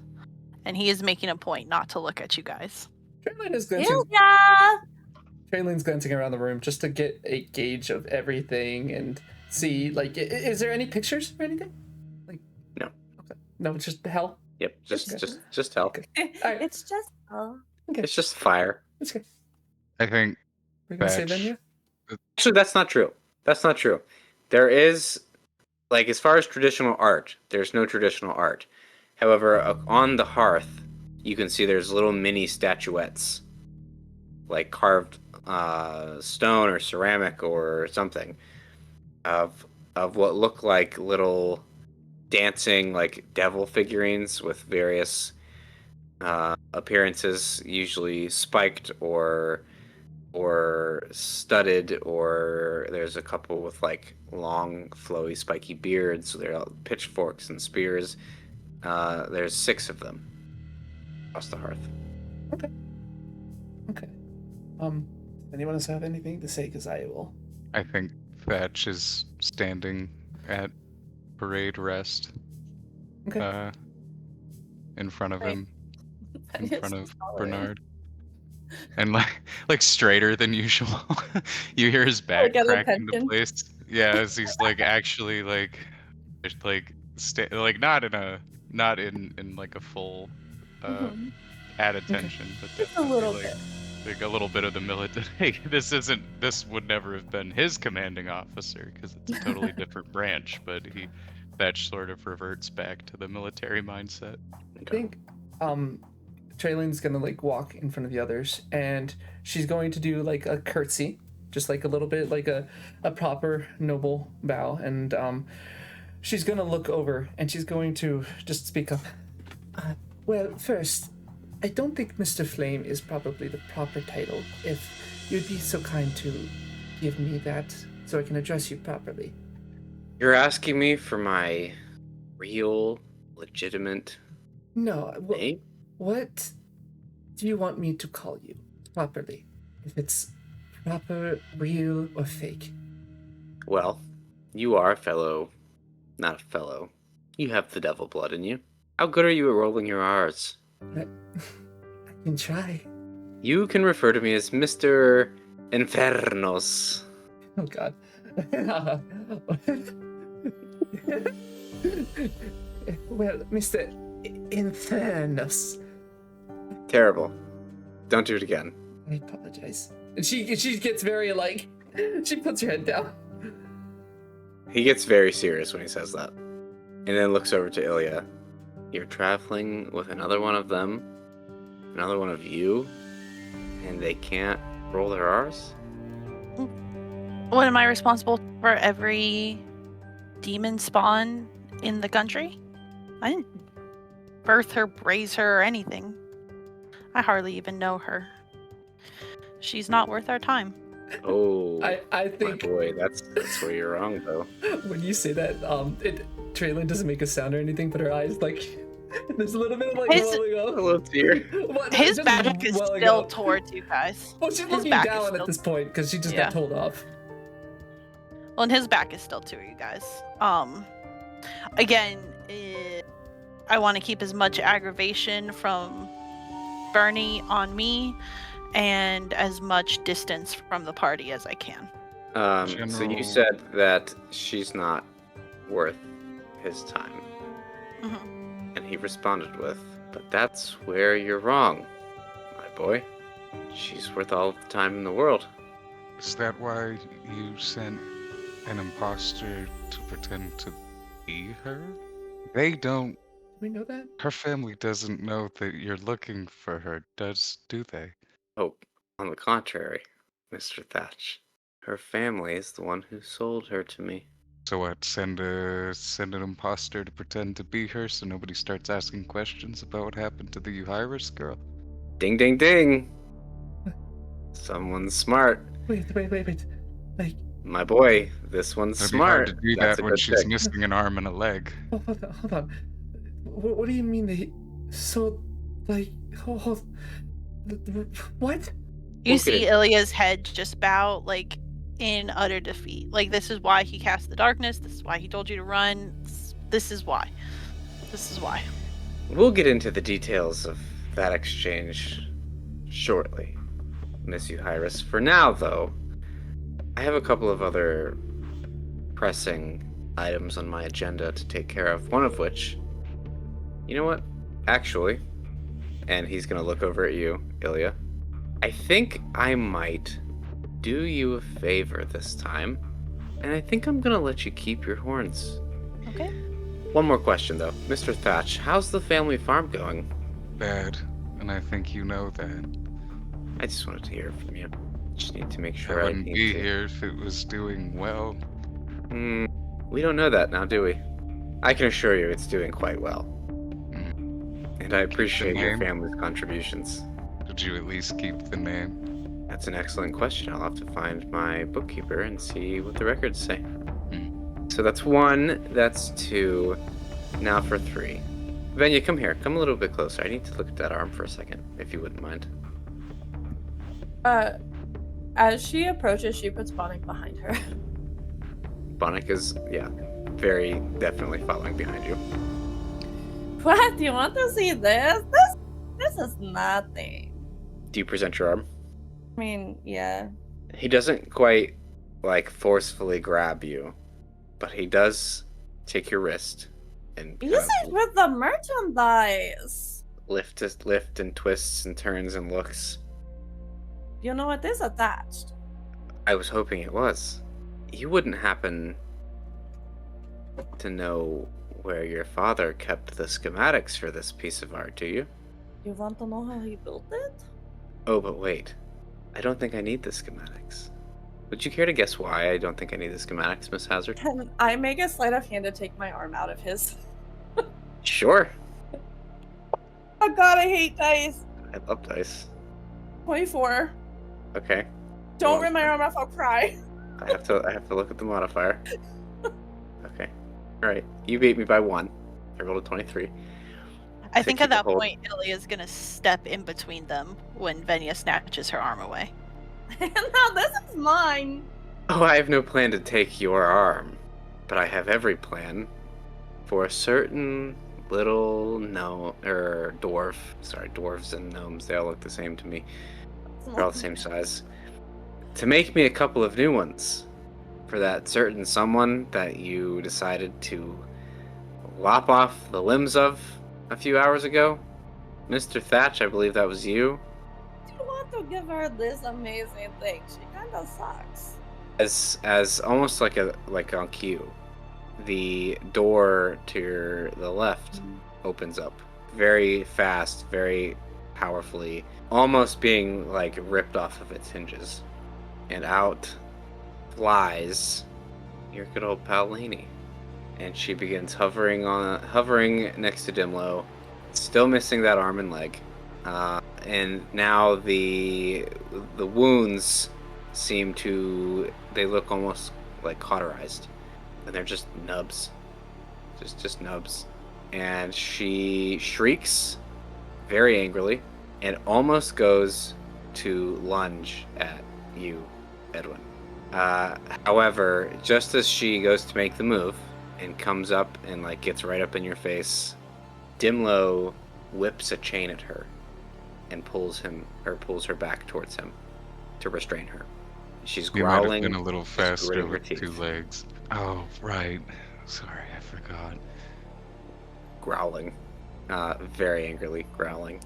and he is making a point not to look at you guys. Traylon is glancing. Ilya! Traylon's glancing around the room just to get a gauge of everything and see, like, is there any pictures or anything? Like, No. Okay. No, it's just hell. Yep, just hell. Okay. Alright. It's just, Okay. It's just fire. That's good. I think We're gonna say Batch. Venya? Actually, that's not true. That's not true. There is, like, as far as traditional art, there's no traditional art. However, on the hearth, you can see there's little mini statuettes, like carved stone or ceramic or something, of what look like little dancing, like, devil figurines with various appearances, usually spiked or studded, or there's a couple with like long flowy spiky beards. There are pitchforks and spears. There's 6 of them across the hearth. Okay. Anyone else have anything to say? Because I will. I think Thatch is standing at parade rest. Okay. In front of Right. him, in Venya's front of just following. Bernard. And like straighter than usual. You hear his back Like crack into attention. place. Yeah, as he's like actually like not in like a full Mhm. at attention, but Just a little definitely, bit. like a little bit of the military. This would never have been his commanding officer because it's a totally different branch, but that sort of reverts back to the military mindset. I think Traylon's gonna like walk in front of the others, and she's going to do like a curtsy, just like a little bit like a proper noble bow, and she's gonna look over and she's going to just speak up. Well, first, I don't think Mr. Flame is probably the proper title. If you'd be so kind to give me that so I can address you properly. You're asking me for my real, legitimate No, name? what do you want me to call you properly? If it's proper, real, or fake? Well, you are not a fellow. You have the devil blood in you. How good are you at rolling your R's? I can try. You can refer to me as Mr. Infernos. Oh god. Well, Mr. Infernus. Terrible. Don't do it again. I apologize. And she gets very like She puts her head down. He gets very serious when he says that. And then looks over to Ilya. You're traveling with another one of them, another one of you, and they can't roll their R's? What, am I responsible for every demon spawn in the country? I didn't birth her, raise her, or anything. I hardly even know her. She's not worth our time. Oh, I think, my boy, that's where you're wrong, though. when you say that, Traylon doesn't make a sound or anything, but her eyes, like, there's a little bit of, like, welling A up. little tear. What, His just back is welling still up. towards you guys. Well, she's his looking back is down at still- this point, because she just Yeah. got told off. Well, and his back is still to you guys. Again, I want to keep as much aggravation from Bernie on me, and as much distance from the party as I can. So you General- said that she's not worth his time. Mhm. And he responded with, but that's where you're wrong, my boy. She's worth all the time in the world. Is that why you sent an imposter to pretend to be her? They don't. Do we know that? Her family doesn't know that you're looking for her, do they? Oh, on the contrary, Mr. Thatch. Her family is the one who sold her to me. So what? Send an imposter to pretend to be her, so nobody starts asking questions about what happened to the Euhyrus girl? Ding, ding, ding! Someone's smart. Wait. Like, My boy, this one's It'd smart. be hard to do That's that a when good she's pick. missing an arm and a leg. hold on. What do you mean they sold, like, what? You We'll see get it. Ilya's head just bow, like, in utter defeat. Like, this is why he cast the darkness. This is why he told you to run. This is why. This is why. We'll get into the details of that exchange shortly, Miss Euhyrus. For now, though, I have a couple of other pressing items on my agenda to take care of, one of which, you know what? Actually, and he's going to look over at you, Ilya, I think I might do you a favor this time, and I think I'm going to let you keep your horns. Okay. One more question, though. Mr. Thatch, how's the family farm going? Bad, and I think you know that. I just wanted to hear from you. Just need to make I sure I wouldn't need be to... here if it was doing well. We don't know that now, do we? I can assure you it's doing quite well. And I appreciate your name? family's contributions. Did you at least keep the name? That's an excellent question. I'll have to find my bookkeeper and see what the records say. So that's 1, that's 2, now for 3. Venya, come here. Come a little bit closer. I need to look at that arm for a second, if you wouldn't mind. As she approaches, she puts Bonnet behind her. Bonnet is, yeah, very definitely following behind you. What? Do you want to see this? This is nothing. Do you present your arm? I mean, yeah. He doesn't quite, like, forcefully grab you, but he does take your wrist and kind Use of it with the merchandise. lift and twists and turns and looks. You know it is attached. I was hoping it was. You wouldn't happen to know where your father kept the schematics for this piece of art, do you? You want to know how he built it? Oh, but wait. I don't think I need the schematics. Would you care to guess why I don't think I need the schematics, Miss Hazard? Can I make a sleight of hand to take my arm out of his? Sure. Oh god, I hate dice. I love dice. 24. Okay. Don't Well, rip my arm off, I'll cry. I have to look at the modifier. Okay. Alright. You beat me by 1. I rolled a 23. I So think keep at that it hold. point, Ilya's gonna step in between them when Venya snatches her arm away. No, this is mine. Oh, I have no plan to take your arm, but I have every plan for a certain little dwarf. Sorry, dwarves and gnomes, they all look the same to me. They're all the same size. To make me a couple of new ones for that certain someone that you decided to lop off the limbs of a few hours ago. Mr. Thatch, I believe that was you. You want to give her this amazing thing. She kind of sucks. as almost like on cue, the door to the left opens up very fast, very powerfully, almost being like ripped off of its hinges, and out flies your good old pal Lainey, and she begins hovering next to Dimlo, still missing that arm and leg, and now the wounds they look almost like cauterized, and they're just nubs, just nubs, and she shrieks very angrily and almost goes to lunge at you, Edwin. However, just as she goes to make the move and comes up and like gets right up in your face, Dimlo whips a chain at her and pulls her back towards him to restrain her. She's growling. You might have been a little faster with teeth. 2 legs. Oh, right. Sorry, I forgot. Growling. Very angrily growling.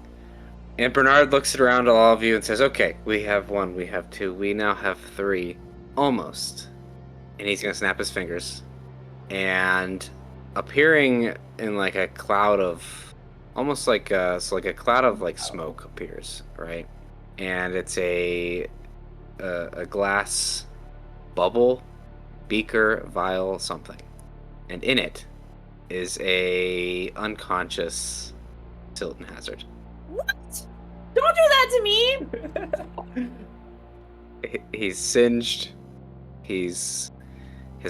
And Bernard looks around at all of you and says, okay, we have 1, we have 2, we now have 3. Almost. And he's going to snap his fingers. And appearing in like a cloud of, almost like a cloud of like smoke appears, right? And it's a glass bubble, beaker, vial, something. And in it is a unconscious Tilton Hazard. What? Don't do that to me! He's singed. His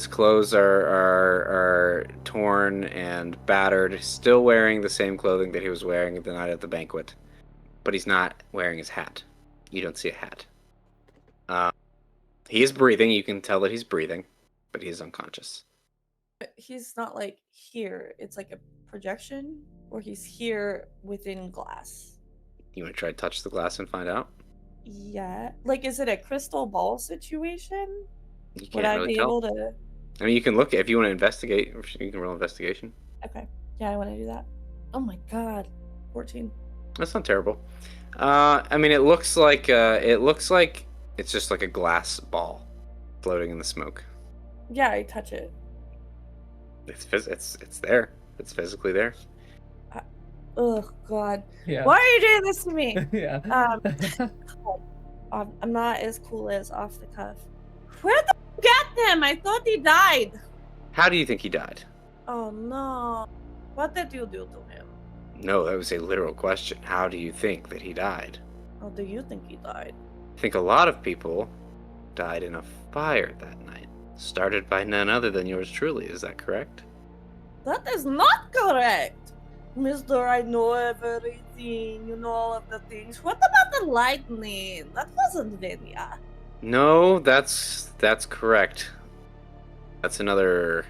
clothes are torn and battered. Still wearing the same clothing that he was wearing the night at the banquet, but he's not wearing his hat. You don't see a hat. He is breathing. You can tell that he's breathing, but he is unconscious. He's not like here. It's like a projection, or he's here within glass. You want to try to touch the glass and find out? Yeah. Like, is it a crystal ball situation? You can't Would I really be tell. able to? I mean, you can look if you want to investigate. You can roll investigation. Okay. Yeah, I want to do that. Oh my god. 14. That's not terrible. I mean, it looks like it's just like a glass ball floating in the smoke. Yeah, I touch it. It's there. It's physically there. Oh god. Yeah. Why are you doing this to me? Yeah. I'm not as cool as off the cuff. Where the get them? I thought he died. How do you think he died? Oh no. What did you do to him? No, that was a literal question. How do you think that he died? How do you think he died? I think a lot of people died in a fire that night, started by none other than yours truly. Is that correct? That is not correct. Mister, I know everything. You know all of the things. What about the lightning? That wasn't Venya. No, that's correct. That's another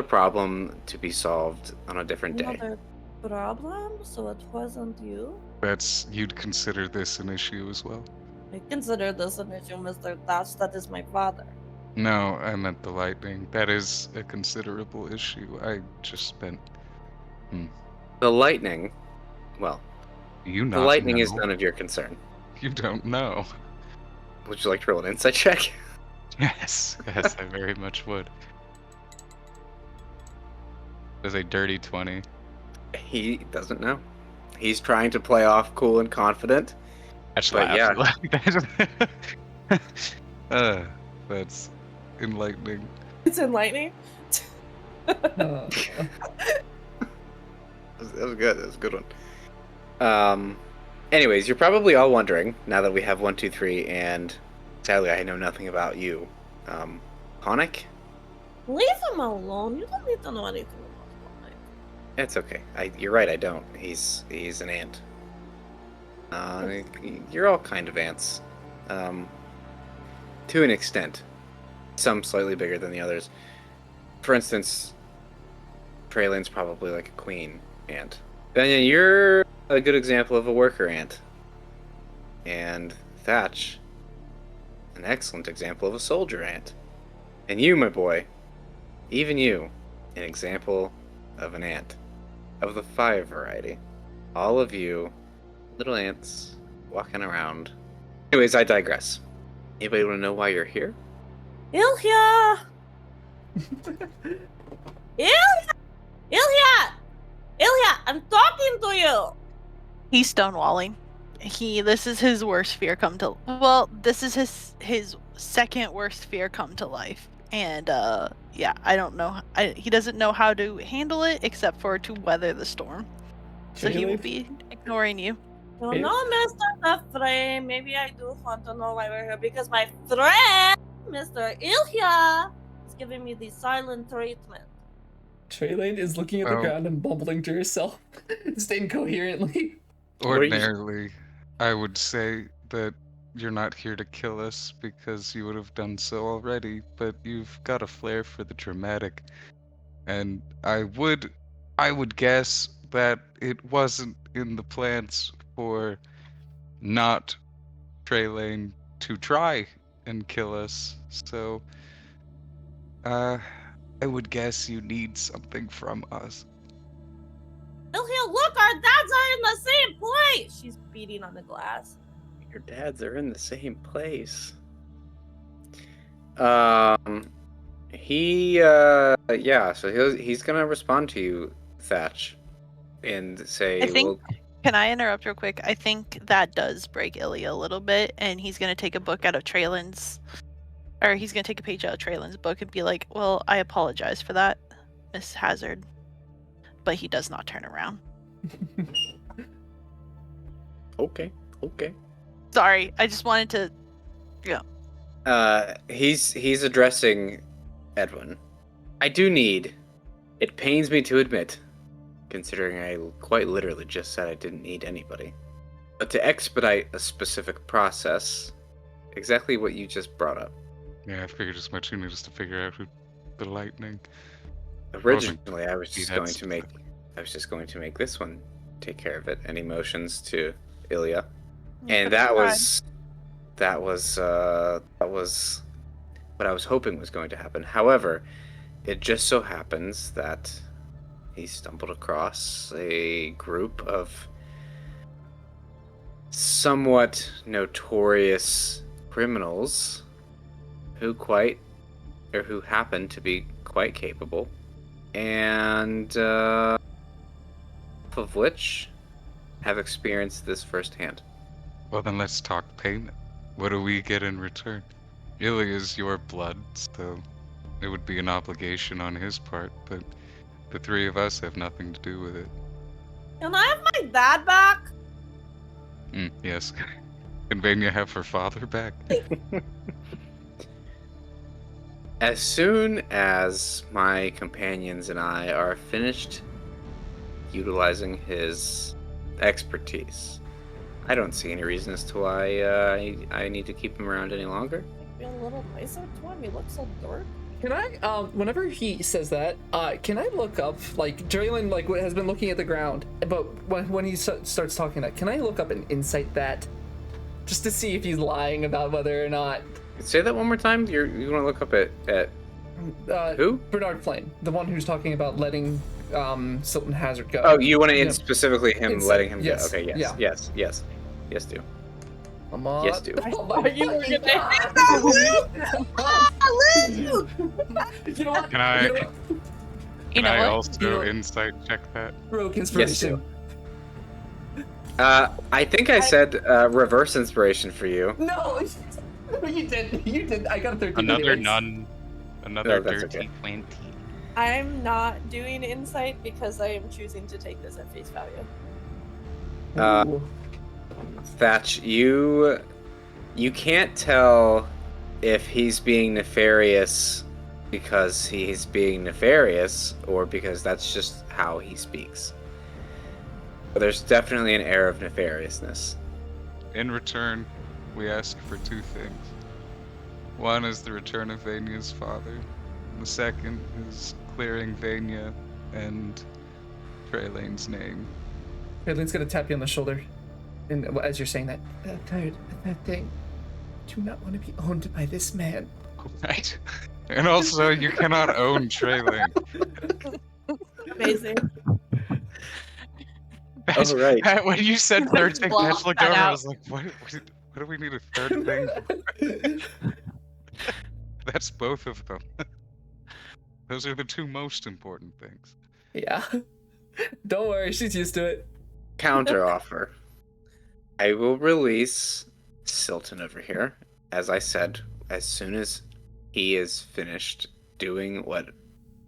problem to be solved on a different day. Another problem? So it wasn't you? You'd consider this an issue as well? I consider this an issue, Mr. Thatch. That is my father. No, I meant the lightning. That is a considerable issue. I just spent... The lightning, well, the lightning is none of your concern. You don't know. Would you like to roll an insight check? Yes, I very much would. It was a dirty 20. He doesn't know. He's trying to play off cool and confident. Actually, But yeah. That's enlightening. It's enlightening. That was good. That was a good one. Anyways, you're probably all wondering, now that we have 1, 2, 3, and sadly I know nothing about you. Conic? Leave him alone. You don't need to know anything about Conic. It's okay. You're right, I don't. He's an ant. You're all kind of ants. To an extent. Some slightly bigger than the others. For instance, Traylin's probably like a queen ant. Benya, you're a good example of a worker ant. And Thatch, an excellent example of a soldier ant. And you, my boy, even you, an example of an ant. Of the fire variety. All of you, little ants, walking around. Anyways, I digress. Anybody want to know why you're here? Ilya! Ilya, I'm talking to you! He's stonewalling. This is his worst fear come to, well, this is his second worst fear come to life. And, yeah, I don't know, he doesn't know how to handle it except for to weather the storm. So he will be ignoring you. You know, Mr. Frame, maybe I do want to know why we're here, because my friend, Mr. Ilya, is giving me the silent treatment. Traylane is looking at the ground and bumbling to herself, just incoherently. Ordinarily, I would say that you're not here to kill us because you would have done so already, but you've got a flair for the dramatic. And I would guess that it wasn't in the plans for not Traylane to try and kill us. So, I would guess you need something from us. Ilya, look, our dads are in the same place! She's beating on the glass. Your dads are in the same place. He's gonna respond to you, Thatch, and say, Can I interrupt real quick? I think that does break Ilya a little bit, and he's gonna take a book out of Traylan's, or he's gonna take a page out of Traylan's book and be like, well, I apologize for that, Miss Hazard. But he does not turn around. Okay. Sorry, I just wanted to, yeah. He's addressing Edwin. I do need, it pains me to admit, considering I quite literally just said I didn't need anybody, but to expedite a specific process, exactly what you just brought up. Yeah, I figured as much. You need us to figure out who the lightning. Originally, I was just going to make this one take care of it. Any motions to Ilya, and that was what I was hoping was going to happen. However, it just so happens that he stumbled across a group of somewhat notorious criminals who happen to be quite capable, and of which have experienced this firsthand. Well, then let's talk payment. What do we get in return? Ilya is your blood, so it would be an obligation on his part, but the three of us have nothing to do with it. Can I have my dad back? Yes. Can Vanya have her father back? As soon as my companions and I are finished utilizing his expertise, I don't see any reason as to why I need to keep him around any longer. Be a little nicer to him. He looks so dark. Can I, whenever he says that, can I look up, like, Draylen, like, has been looking at the ground, but when he starts talking that, can I look up and insight that? Just to see if he's lying about whether or not... Say that one more time? You want to look up at who? Bernard Flame, the one who's talking about letting Silton Hazard go. Oh, you want to specifically him letting him go? Okay, yes, do. Come on. Yes, do. Oh my You were gonna You know what? Can I? You Can know I what? also insight check that? Rogue inspiration. I think I said reverse inspiration for you. No, you did. You did. I got a 13. Another anyways. none. Another No, that's dirty okay. 20. I'm not doing insight because I am choosing to take this at face value. Ooh. Thatch, you can't tell if he's being nefarious because he's being nefarious or because that's just how he speaks. But there's definitely an air of nefariousness. In return, we ask for two things. One is the return of Vanya's father. The second is clearing Vanya and Traylane's name. Traylane's gonna tap you on the shoulder, and as you're saying that, tired that thing. Do not want to be owned by this man. Right. And also, you cannot own Traylane. Amazing. Oh, right. When you said third thing, Block Patch looked that over. I out. was like, What do we need a third thing for? That's both of them. Those are the two most important things. Yeah. Don't worry, she's used to it. Counter offer. I will release Silton over here, as I said, as soon as he is finished doing what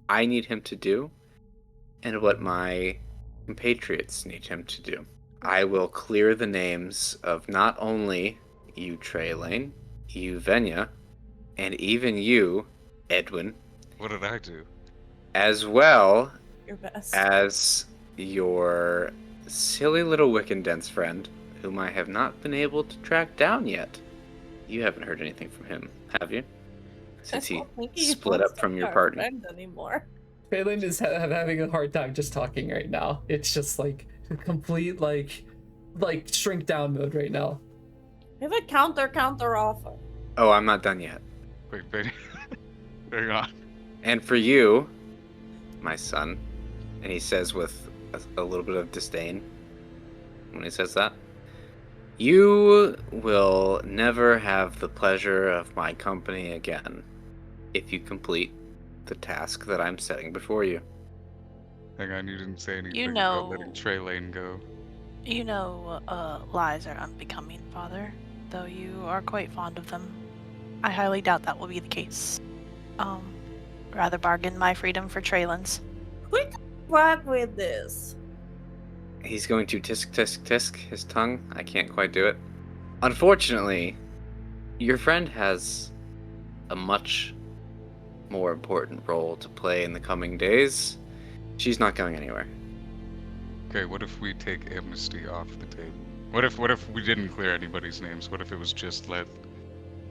I need him to do and what my compatriots need him to do. I will clear the names of not only you, Traylane, you, Venya, and even you, Edwin. What did I do? As well Your best. as your silly little Wickendence friend, whom I have not been able to track down yet. You haven't heard anything from him, have you? Since he split up from your party. Anymore. Phelan is having a hard time just talking right now. It's just like complete like shrink down mode right now. We have a counter offer. Oh, I'm not done yet. Wait, hang on. And for you, my son, and he says with a little bit of disdain when he says that, you will never have the pleasure of my company again if you complete the task that I'm setting before you. Hang on, you didn't say anything You about know- letting Traylane go. You know, lies are unbecoming, Father, though you are quite fond of them. I highly doubt that will be the case. Rather bargain my freedom for Traylan's. Quick back with this. He's going to tisk tisk tisk his tongue. I can't quite do it. Unfortunately, your friend has a much more important role to play in the coming days. She's not going anywhere. Okay, what if we take amnesty off the table? What if we didn't clear anybody's names? What if it was just let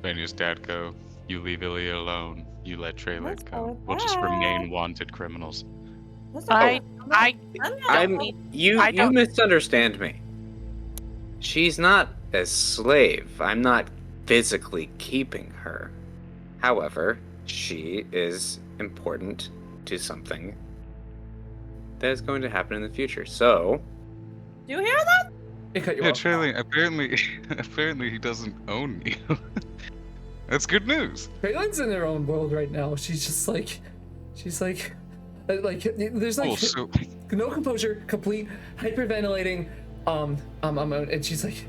Venya's dad go, you leave Ilya alone, you let Traylane Let's go go. with We'll just that. remain wanted criminals. I You don't- misunderstand me. She's not a slave. I'm not physically keeping her. However, she is important to something that is going to happen in the future. So, Do you hear that? It cut you Yeah, off. Traylane, apparently he doesn't own you. That's good news. Phelan's in her own world right now. She's like there's like Cool, so no composure, complete hyperventilating, and she's like,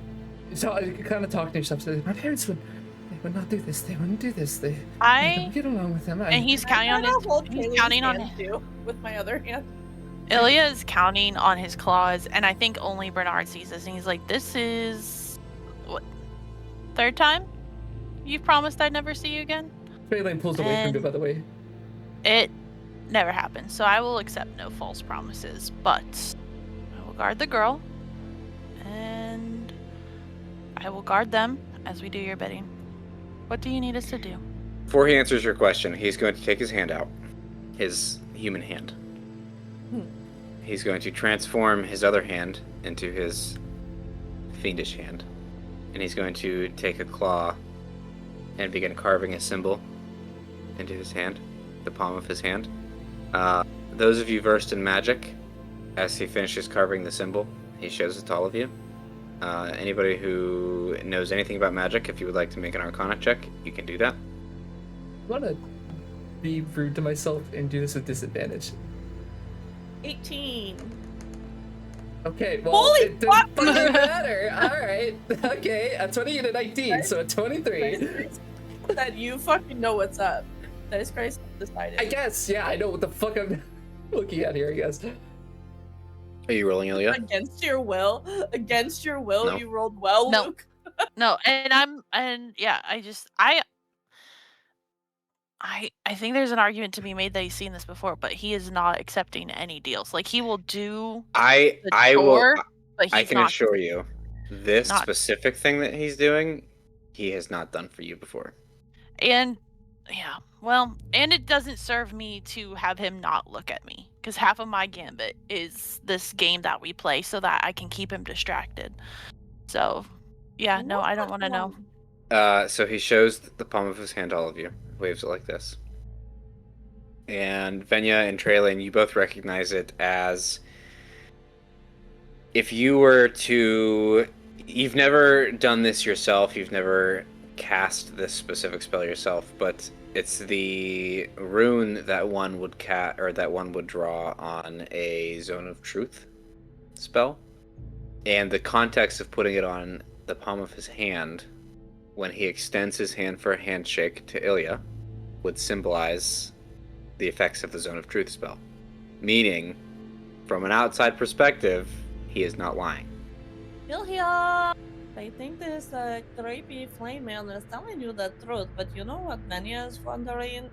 kind of talking to herself. So my parents would not do this. They wouldn't do this. I don't get along with them. And he's counting on he's counting on with my other hand. Ilya is counting on his claws, and I think only Bernard sees this, and he's like, "This is what, third time you've promised I'd never see you again." Phelan pulls away from you, by the way. It never happened, so I will accept no false promises, but I will guard the girl, and I will guard them as we do your bidding. What do you need us to do? before he answers your question, he's going to take his hand out. His human hand. He's going to transform his other hand into his fiendish hand. And he's going to take a claw and begin carving a symbol into his hand, the palm of his hand. Those of you versed in magic, as he finishes carving the symbol, he shows it to all of you. Anybody who knows anything about magic, if you would like to make an Arcana check, you can do that. I want to be rude to myself and do this with disadvantage. 18. Okay, well, Holy it didn't fuck! fucking matter. All right, okay, a 20 and a 19, so a 23. That you fucking know what's up. That is Christ decided. I guess, yeah, I know what the fuck I'm looking at here, I guess. Are you rolling, Ilya? Against your will? Against your will, No. you rolled well, No. Luke? No, I think there's an argument to be made that he's seen this before, but he is not accepting any deals. Like, he will do I the will. tour, but he's I can not. assure you, this not- specific thing that he's doing, he has not done for you before. And yeah, well, and it doesn't serve me to have him not look at me, because half of my gambit is this game that we play so that I can keep him distracted. So, yeah, no, I don't want to know. So he shows the palm of his hand to all of you, waves it like this. And Venya and Traylane, you both recognize it as if you were to... You've never done this yourself, you've never cast this specific spell yourself, but It's the rune that one would that one would draw on a Zone of Truth spell. And the context of putting it on the palm of his hand when he extends his hand for a handshake to Ilya would symbolize the effects of the Zone of Truth spell. Meaning, from an outside perspective, he is not lying. Ilya, I think this creepy flame man is telling you the truth, but you know what Venya is wondering?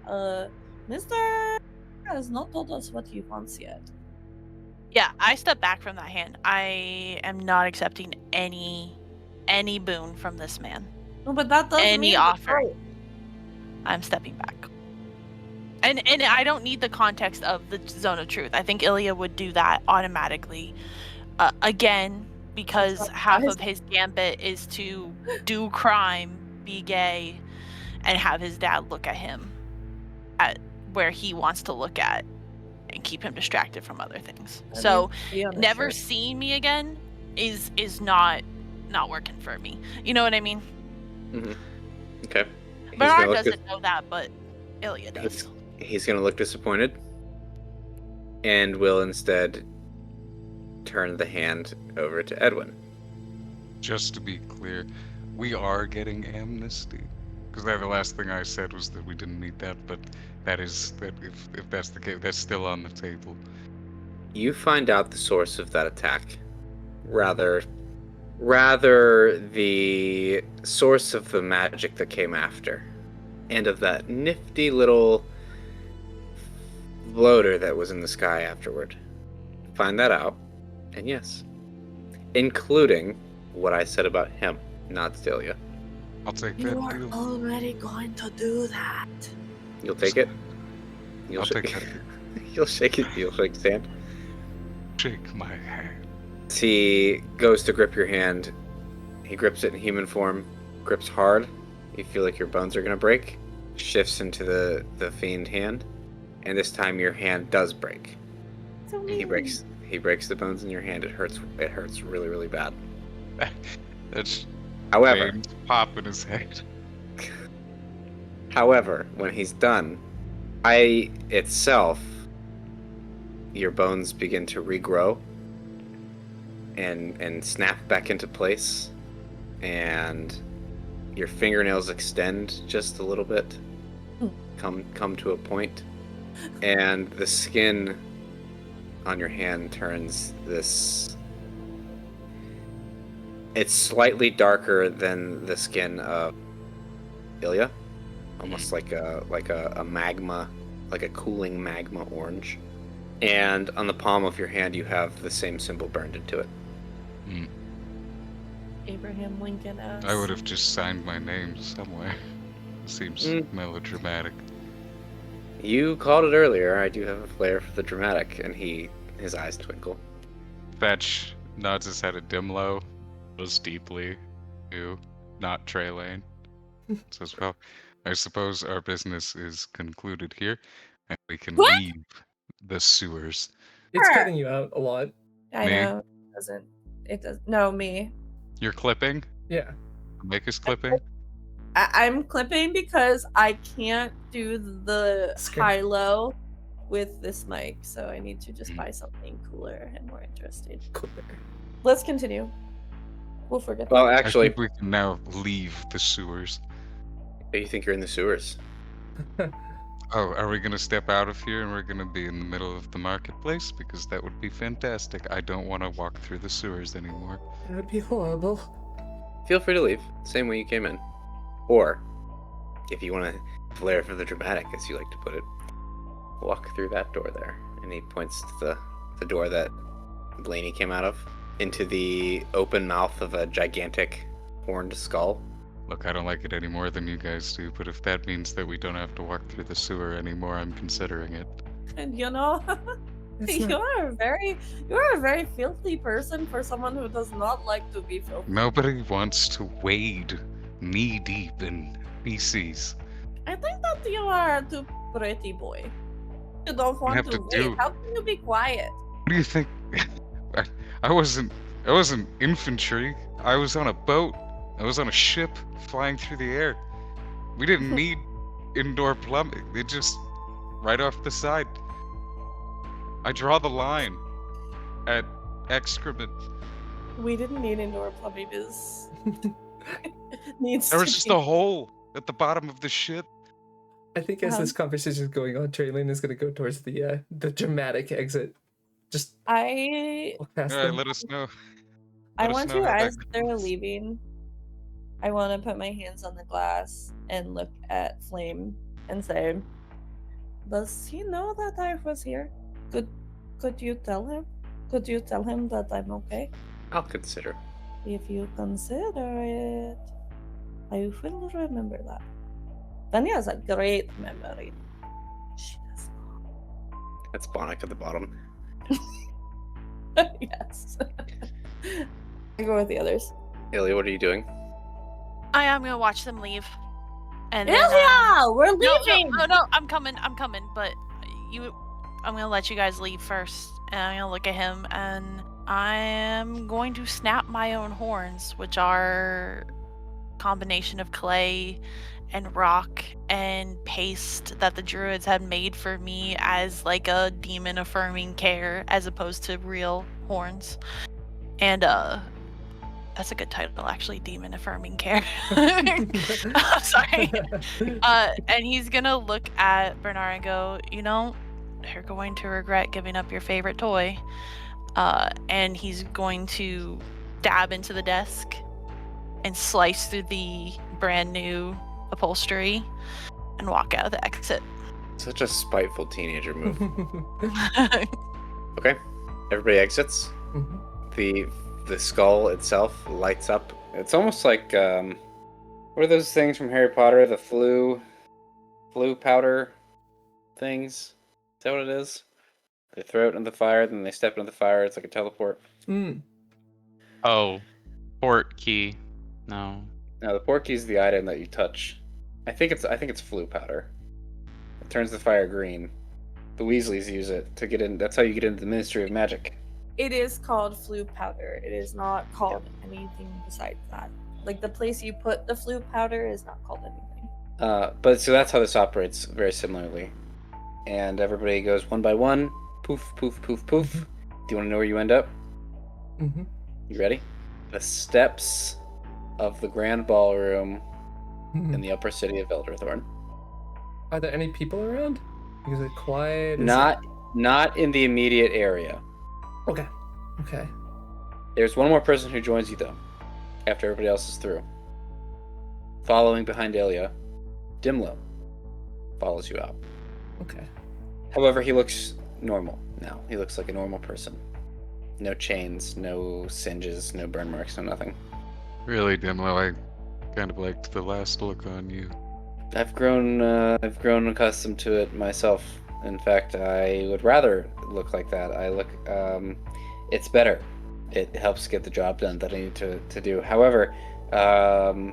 Mr. has not told us what he wants yet. Yeah, I step back from that hand. I am not accepting any boon from this man. No, but that doesn't Any mean offer. I'm stepping back. And I don't need the context of the Zone of Truth. I think Ilya would do that automatically. Again, because half of his gambit is to do crime, be gay, and have his dad look at him at where he wants to look at and keep him distracted from other things. So never seeing me again is not working for me. You know what I mean? Mm-hmm. Okay. Bernard doesn't know that, but Ilya does. He's going to look disappointed and will instead turn the hand over to Edwin. Just to be clear, we are getting amnesty. Because the last thing I said was that we didn't need that, but that is that if that's the case, that's still on the table. You find out the source of that attack. Rather the source of the magic that came after. And of that nifty little floater that was in the sky afterward. Find that out. And yes. Including what I said about him, not Ilya. I'll take that. You are already going to do that. You'll take it? I'll take it. You'll shake it. You'll shake his hand. Shake my hand. He goes to grip your hand. He grips it in human form. Grips hard. You feel like your bones are going to break. Shifts into the fiend hand. And this time your hand does break. So He breaks the bones in your hand. It hurts really, really bad. That's However, veins pop in his head. However, when he's done, your bones begin to regrow and snap back into place, and your fingernails extend just a little bit, come to a point, and the skin on your hand turns this. It's slightly darker than the skin of Ilya, almost like a magma, like a cooling magma orange. And on the palm of your hand, you have the same symbol burned into it. Abraham Lincoln asks. I would have just signed my name somewhere. Seems melodramatic. You called it earlier. I do have a flair for the dramatic, and his eyes twinkle. Fetch nods his head at Dimlow, goes deeply to not Trey Lane. Says, well, I suppose our business is concluded here, and we can leave the sewers. It's cutting you out a lot. I Me? know. It does. No, me. You're clipping? Yeah. Make us clipping? I'm clipping because I can't do the high-low with this mic, so I need to just buy something cooler and more interesting. Cooler. Let's continue. We'll forget Well, that. actually, I think we can now leave the sewers. you think you're in the sewers? Oh, are we gonna step out of here and we're gonna be in the middle of the marketplace? Because that would be fantastic. I don't want to walk through the sewers anymore. That would be horrible. Feel free to leave, same way you came in. Or, if you want to flair for the dramatic, as you like to put it, walk through that door there. And he points to the door that Blaney came out of, into the open mouth of a gigantic horned skull. Look, I don't like it any more than you guys do, but if that means that we don't have to walk through the sewer anymore, I'm considering it. And you know, you're a very filthy person for someone who does not like to be filthy. Nobody wants to wade knee deep in feces. I think that you are too pretty boy. You don't want have to to wait. do- How can you be quiet? What do you think? I wasn't infantry. I was on a boat. I was on a ship flying through the air. We didn't need indoor plumbing. It just right off the side. I draw the line at excrement. We didn't need indoor plumbing. This needs There to was just be. a hole at the bottom of the shit. I think as this conversation is going on, Traylene is going to go towards the dramatic exit. Just walk past them. Let us know. I Let us want know you, how that as they're goes. leaving, I want to put my hands on the glass and look at Flame and say, "Does he know that I was here? Could you tell him? Could you tell him that I'm okay? I'll consider. If you consider it, I will remember that." Vanya has a great memory. She does. That's Bonnick at the bottom. Yes. I go with the others. Ilya, what are you doing? I am gonna watch them leave. And Ilya, then, we're leaving. No, I'm coming. But I'm gonna let you guys leave first, and I'm gonna look at him, and I am going to snap my own horns, which are a combination of clay and rock and paste that the druids had made for me as like a demon affirming care, as opposed to real horns. And that's a good title, actually, demon affirming care. Sorry. And he's gonna look at Bernard and go, you're going to regret giving up your favorite toy. And he's going to dab into the desk and slice through the brand new upholstery and walk out of the exit. Such a spiteful teenager move. Okay, everybody exits. The skull itself lights up. It's almost like what are those things from Harry Potter? The flu powder things. Is that what it is? They throw it in the fire, then they step into the fire. It's like a teleport. Oh, port key. No. No, the port key is the item that you touch. I think it's flu powder. It turns the fire green. The Weasleys use it to get in. That's how you get into the Ministry of Magic. It is called flu powder. It is not called anything besides that. Like, the place you put the flu powder is not called anything. But so that's how this operates very similarly. And everybody goes one by one. Poof, poof, poof, poof. Do you want to know where you end up? You ready? The steps of the grand ballroom in the upper city of Elderthorn. Are there any people around? Is it quiet? Not in the immediate area. Okay. There's one more person who joins you though, after everybody else is through. Following behind Ilya, Dimlo follows you out. Okay. However, he looks normal now. He looks like a normal person. No chains, no singes, no burn marks, no nothing. Really, Dimlo, I kind of liked the last look on you. I've grown accustomed to it myself. In fact, I would rather look like that. It's better. It helps get the job done that I need to do. However, the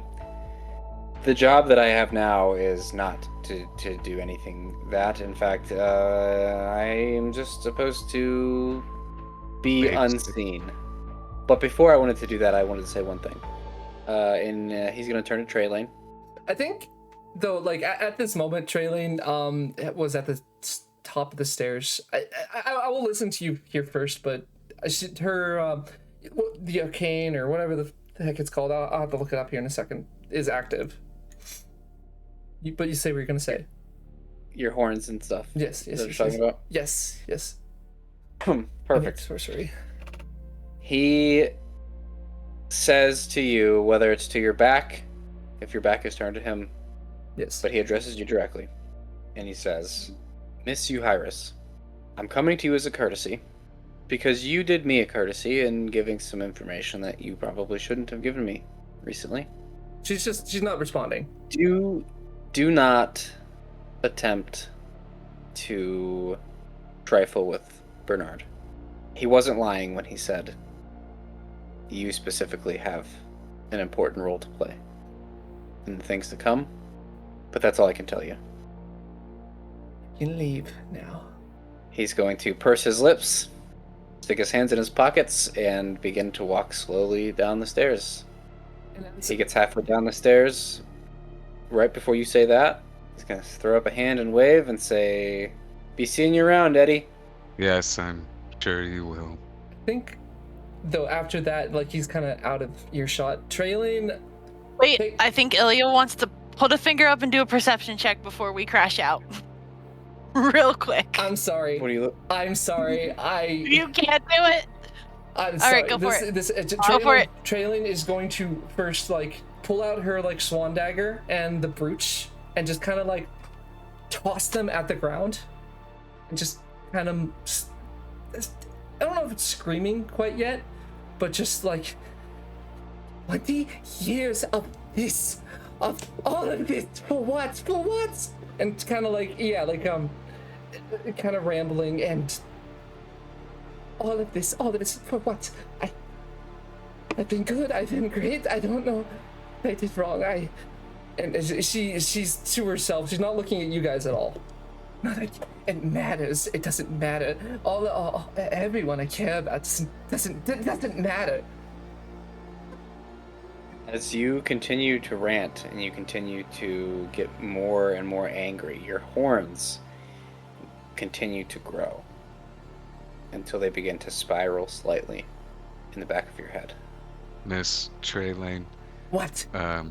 job that I have now is not to do anything that. In fact, I am just supposed to be unseen. But before I wanted to do that, I wanted to say one thing. He's going to turn to Traylane. I think, though, like at this moment, Traylane was at the top of the stairs. I will listen to you here first, but the arcane or whatever the heck it's called, I'll have to look it up here in a second, is active. But you say what you're gonna say. Your horns and stuff. Yes. Is that what you're talking about? Yes. Perfect. Sorcery. He says to you, whether it's to your back, if your back is turned to him. Yes. But he addresses you directly. And he says, Miss Euhyrus, I'm coming to you as a courtesy, because you did me a courtesy in giving some information that you probably shouldn't have given me recently. She's not responding. Do not attempt to trifle with Bernard. He wasn't lying when he said you specifically have an important role to play in the things to come, but that's all I can tell you. You can leave now. He's going to purse his lips, stick his hands in his pockets, and begin to walk slowly down the stairs. He gets halfway down the stairs. Right before you say that, He's gonna throw up a hand and wave and say, "Be seeing you around, Eddie." Yes, I'm sure you will. I think, though, after that, like, he's kind of out of earshot. Trailing. Wait, I think Ilya wants to put a finger up and do a perception check before we crash out. Real quick. I'm sorry. What do you look? I'm sorry. You can't do it. I'm sorry. Alright, go for it. Go for it. Trailing is going to first, like, pull out her, like, swan dagger and the brooch and just kind of, like, toss them at the ground. And just kind of... I don't know if it's screaming quite yet, but just, like... 20 years of this, of all of this, for what? For what? And kind of like, yeah, like, kind of rambling and all of this for what? I've been good, I've been great, I don't know what I did wrong, and she's to herself, she's not looking at you guys at all. Not like it matters, it doesn't matter. Everyone I care about doesn't matter. As you continue to rant and you continue to get more and more angry, your horns continue to grow until they begin to spiral slightly in the back of your head. Miss Trailing. What? I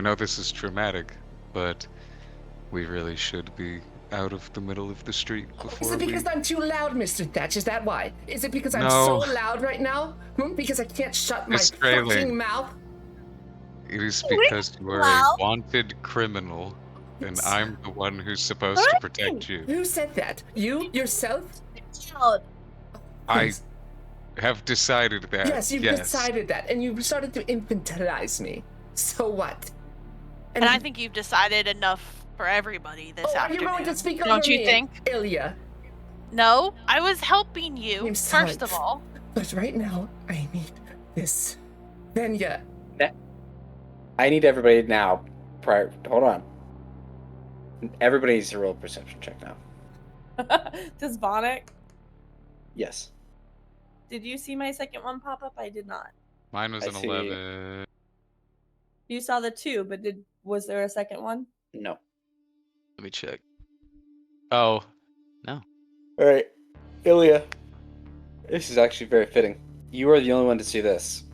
know this is traumatic, but we really should be out of the middle of the street before. Is it because I'm too loud, Mr. Thatch? Is that why? Is it because I'm No. so loud right now? Because I can't shut my Miss Trailing. fucking mouth? It is because you are a wanted criminal, and I'm the one who's supposed to protect you. Who said that? You? Yourself? I have decided that. Yes, you've decided that, and you started to infantilize me. So what? And I think you've decided enough for everybody this afternoon. Are you going to speak over Don't you me, think? Ilya? No, I was helping you, I'm first sorry, of all. But right now, I need this. Then yeah. I need everybody now. Hold on. Everybody needs to roll a perception check now. Does Vonic? Yes. Did you see my second one pop up? I did not. Mine was I an see. 11. You saw the 2, but was there a second one? No. Let me check. Oh, no. All right, Ilya. This is actually very fitting. You are the only one to see this.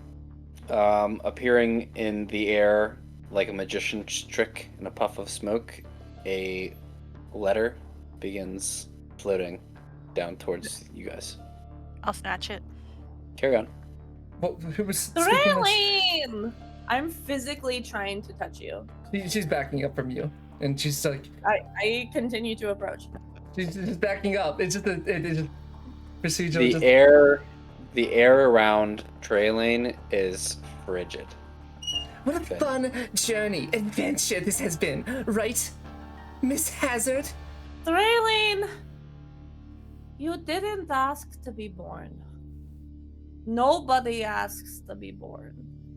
Appearing in the air like a magician's trick in a puff of smoke, a letter begins floating down towards you guys. I'll snatch it. Carry on. Who was speaking this? Thrilling! I'm physically trying to touch you. She's backing up from you, and she's like, I continue to approach. she's just backing up. It's just procedural. The air around Trailing is frigid. What a fun journey, adventure this has been, right, Miss Hazard? Thrilling! You didn't ask to be born. Nobody asks to be born.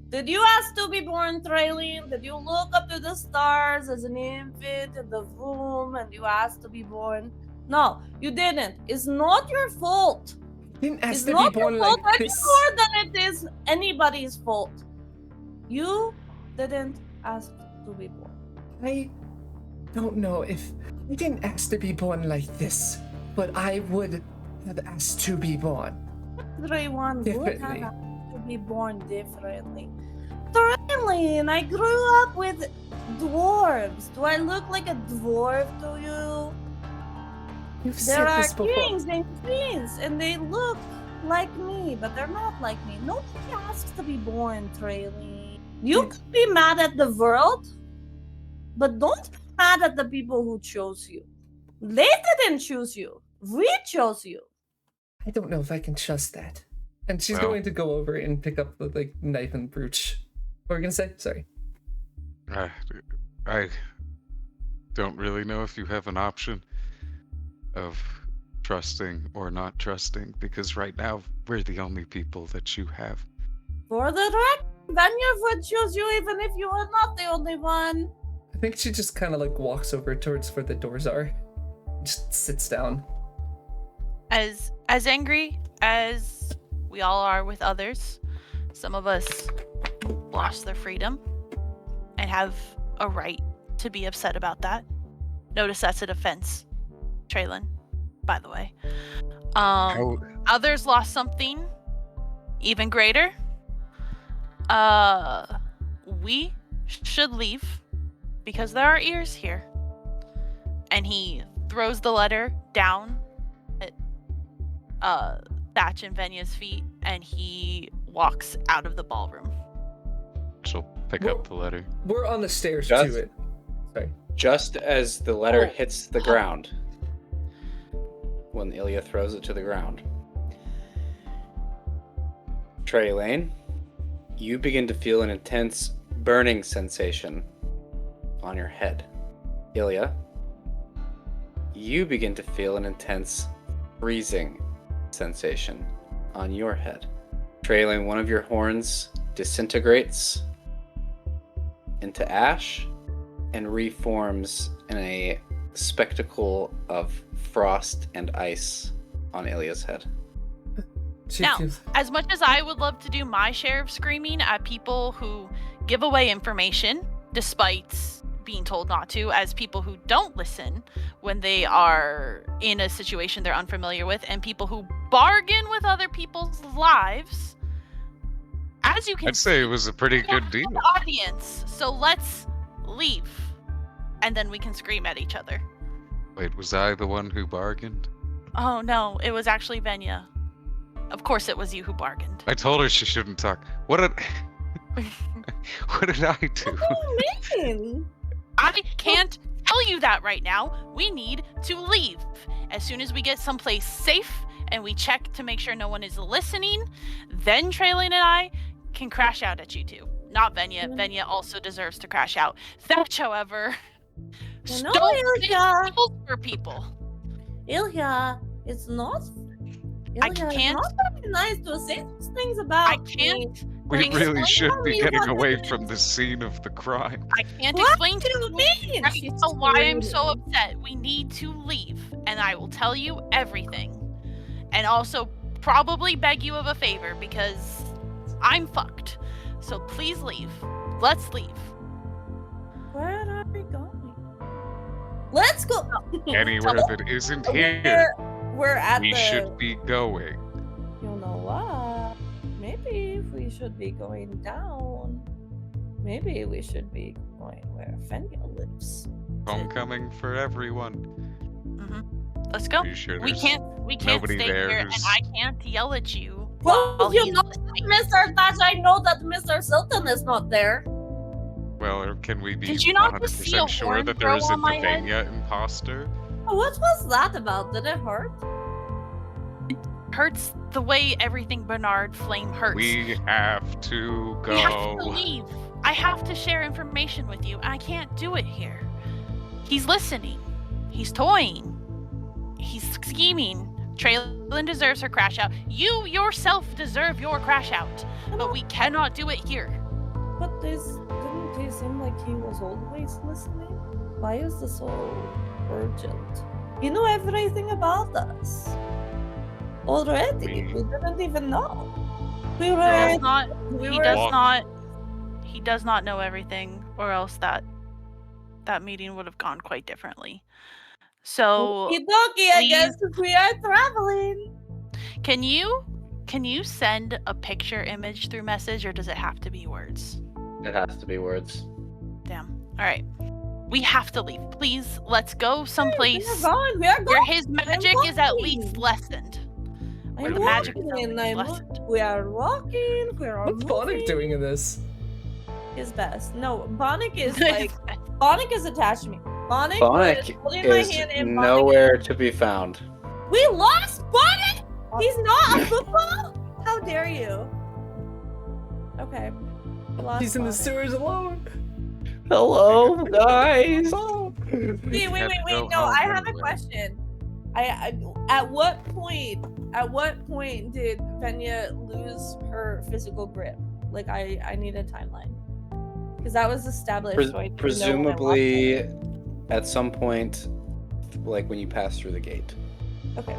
Did you ask to be born, Thrilling? Did you look up to the stars as an infant in the womb and you asked to be born? No, you didn't. It's not your fault. Didn't ask It's to not be born your fault like any this. more than it is anybody's fault. You didn't ask to be born. I don't know if I didn't ask to be born like this, but I would have asked to be born Everyone would have differently. asked to be born differently. Thrilling! I grew up with dwarves. Do I look like a dwarf to you? You've said There are this before. kings and queens, and they look like me, but they're not like me. Nobody asks to be born, Trailing. You could be mad at the world, but don't be mad at the people who chose you. They didn't choose you. We chose you. I don't know if I can trust that. And she's Well. going to go over and pick up the like knife and brooch. What were you gonna say? Sorry. I don't really know if you have an option of trusting or not trusting, because right now we're the only people that you have. For the record, Vanya would choose you even if you were not the only one. I think she just kind of like walks over towards where the doors are. Just sits down. As angry as we all are with others, some of us lost their freedom and have a right to be upset about that. Notice that's a defense, Traylon, by the way. Others lost something even greater. We should leave because there are ears here. And he throws the letter down at Thatch and Venya's feet, and he walks out of the ballroom. She'll pick up the letter. We're on the stairs to it. Sorry. Just as the letter hits the ground, when Ilya throws it to the ground, Traylon, you begin to feel an intense burning sensation on your head. Ilya, you begin to feel an intense freezing sensation on your head. Traylon, one of your horns disintegrates into ash and reforms in a spectacle of frost and ice on Ilya's head. Now, as much as I would love to do my share of screaming at people who give away information, despite being told not to, as people who don't listen when they are in a situation they're unfamiliar with, and people who bargain with other people's lives, as you can I'd say it was a pretty good deal. Audience, so let's leave, and then we can scream at each other. Wait, was I the one who bargained? Oh no, it was actually Venya. Of course it was you who bargained. I told her she shouldn't talk. What did I do? What do you mean? I can't tell you that right now. We need to leave. As soon as we get someplace safe and we check to make sure no one is listening, then Traylon and I can crash out at you two. Not Venya. Venya also deserves to crash out. Thatch, however, don't Ilya. for people. Ilya, it's not. Ilya, I can't. It's not very nice to say those things about I can't. We Explain really should be me getting what away it from the scene of the crime. I can't What explain do to you mean? right She's now why I'm screaming. so upset. We need to leave, and I will tell you everything. And also probably beg you of a favor because I'm fucked. So please leave. Let's leave. Where are we going? Let's go. Anywhere that isn't here, We're at we the. should be going. You know what? Maybe we should be going down. Maybe we should be going where Fenya lives. Homecoming for everyone. Let's go. Are you sure We there's can't nobody stay there here, and who's- I can't yell at you. Well, while you he's know, listening. Mr. Thatch, I know that Mr. Silton is not there. Well, or can we be Did you not just see a 100% sure horn that there grow is a on my head? Devania imposter? What was that about? Did it hurt? Hurts the way everything Bernard Flame hurts. We have to We have to go. leave. I have to share information with you. I can't do it here. He's listening. He's toying. He's scheming. Traylon deserves her crash out. You yourself deserve your crash out. But we cannot do it here. But didn't he seem like he was always listening? Why is this so urgent? You know everything about us. Already. We didn't even know. We He were. does not. we He were- does Walk. not. He does not know everything, or else that meeting would have gone quite differently. So, Okie dokie, I please- guess we are traveling. can you send a picture image through message, or does it have to be words? It has to be words. Damn. All right. We have to leave. Please, let's go someplace We are going. We are where going. his magic is at walking. least lessened. Where I'm the magic is walking. at least lessened. We are walking. We are What's Bonnick moving. doing in this? His best. No, Bonnick is like Bonnick is attached to me. Bonnick holding my Bonnick hand and is Bonnick nowhere to be found. We lost Bonnick. He's not a football. How dare you? Okay. We lost He's in the Bonnick. sewers alone. Hello, guys. Wait. Had to go No, home I have a anyway. question. I at what point did Venya lose her physical grip? Like I need a timeline. Because that was established. so I didn't know when I lost Presumably, it. at some point, like when you pass through the gate. Okay.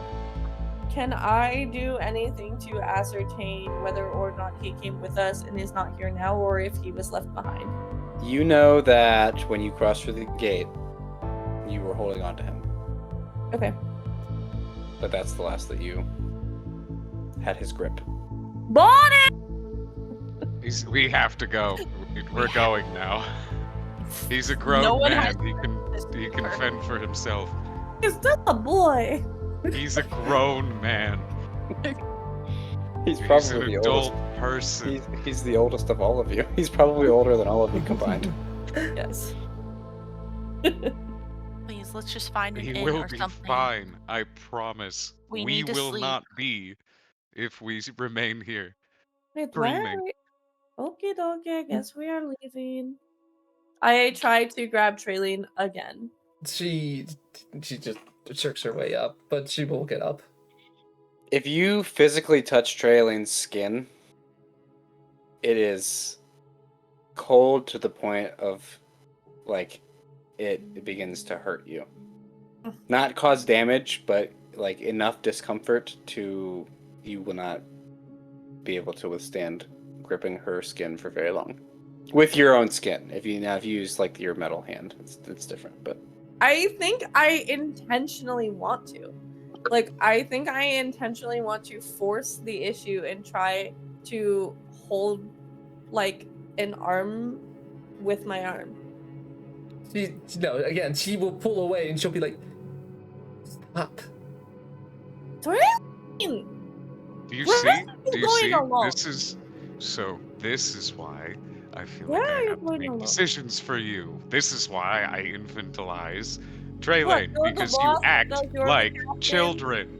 Can I do anything to ascertain whether or not he came with us and is not here now, or if he was left behind? You know that when you crossed through the gate, you were holding on to him. Okay. But that's the last that you had his grip. Bonnie! We have to go. We're going now. He's a grown No one man. has- He can fend for himself. Is that a boy? He's a grown man. He's He's probably an the adult oldest. person. He's the oldest of all of you. He's probably older than all of you combined. Yes. Please, let's just find an He inn will or be something. fine. I promise. We We need to will sleep. not be if we remain here. Wait, where Dreaming. are we? Okie dokie, I guess we are leaving. I try to grab Traylene again. She just jerks her way up, but she will get up. If you physically touch Trailene's skin, it is cold to the point of, like, it begins to hurt you. Not cause damage, but, like, enough discomfort to you will not be able to withstand gripping her skin for very long. With your own skin. If you use, like, your metal hand, it's different, but... I think I intentionally want to. Like, I think I intentionally want to force the issue and try to hold, like, an arm with my arm. She will pull away and she'll be like, stop. Traylene! Do you Where see? are you Do you going see? along? This is why I feel Where like are I you have to going make along? decisions for you. This is why I infantilize What, Traylane, you're the because you boss act because you're the like captain? children.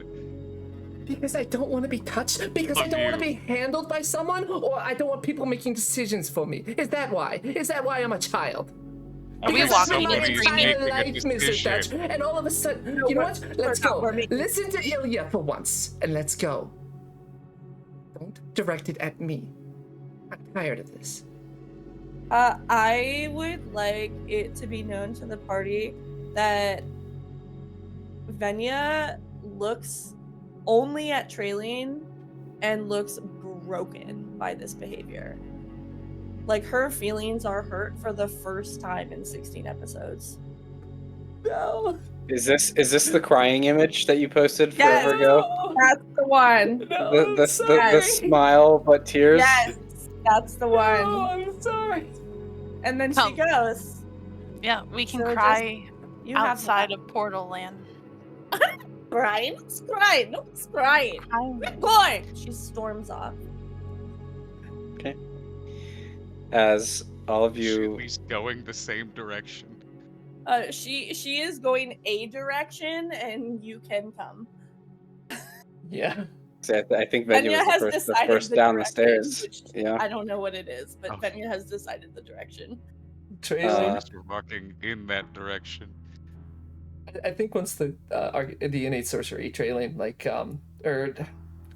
Because I don't want to be touched? Because I Fuck don't want to you. be handled by someone? Or I don't want people making decisions for me? Is that why? Is that why I'm a child? Are we Because that's walking been my and Somebody's screaming? entire making a life, Mr. Thatch. decision. And all of a sudden, No, you know we're- what? Let's we're not. go. We're making- Listen to Ilya for once, and let's go. Don't direct it at me. I'm tired of this. I would like it to be known to the party that Venya looks only at Traylene and looks broken by this behavior. Like, her feelings are hurt for the first time in 16 episodes. No. Is this the crying image that you posted Yes. forever ago? That's the one. No, The I'm sorry. the smile but tears? Yes, that's the one. No, I'm sorry. And then Oh. she goes. Yeah, we can So cry You have outside of Portal Land. crying. Nobody's crying. Nobody's crying. We're going. She storms off. As all of Is she at you... least going the same direction? She is going a direction, and you can come. Yeah. I think Venya Venya was has the decided first the down the direction, stairs. which Yeah. I don't know what it is, but Okay. Venya has decided the direction. Traylene, We're walking in that direction. I think once the innate sorcery Traylene,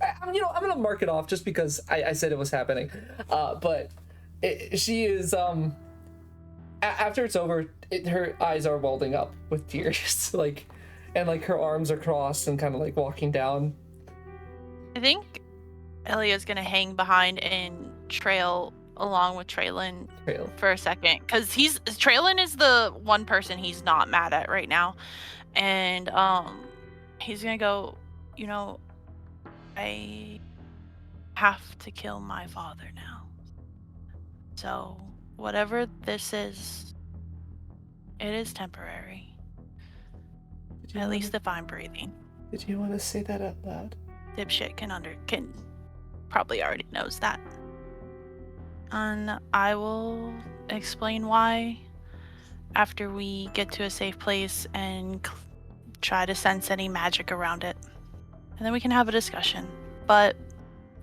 I'm gonna mark it off just because I said it was happening. But she is after it's over, her eyes are welling up with tears, and her arms are crossed and kind of like walking down. I think Ilya's gonna hang behind and trail along with Traylon for a second, because Traylon is the one person he's not mad at right now, and he's gonna go, I have to kill my father now. So whatever this is, it is temporary. At least if I'm breathing. Did you want to say that out loud? Dipshit can probably already knows that. And I will explain why after we get to a safe place and try to sense any magic around it. And then we can have a discussion. But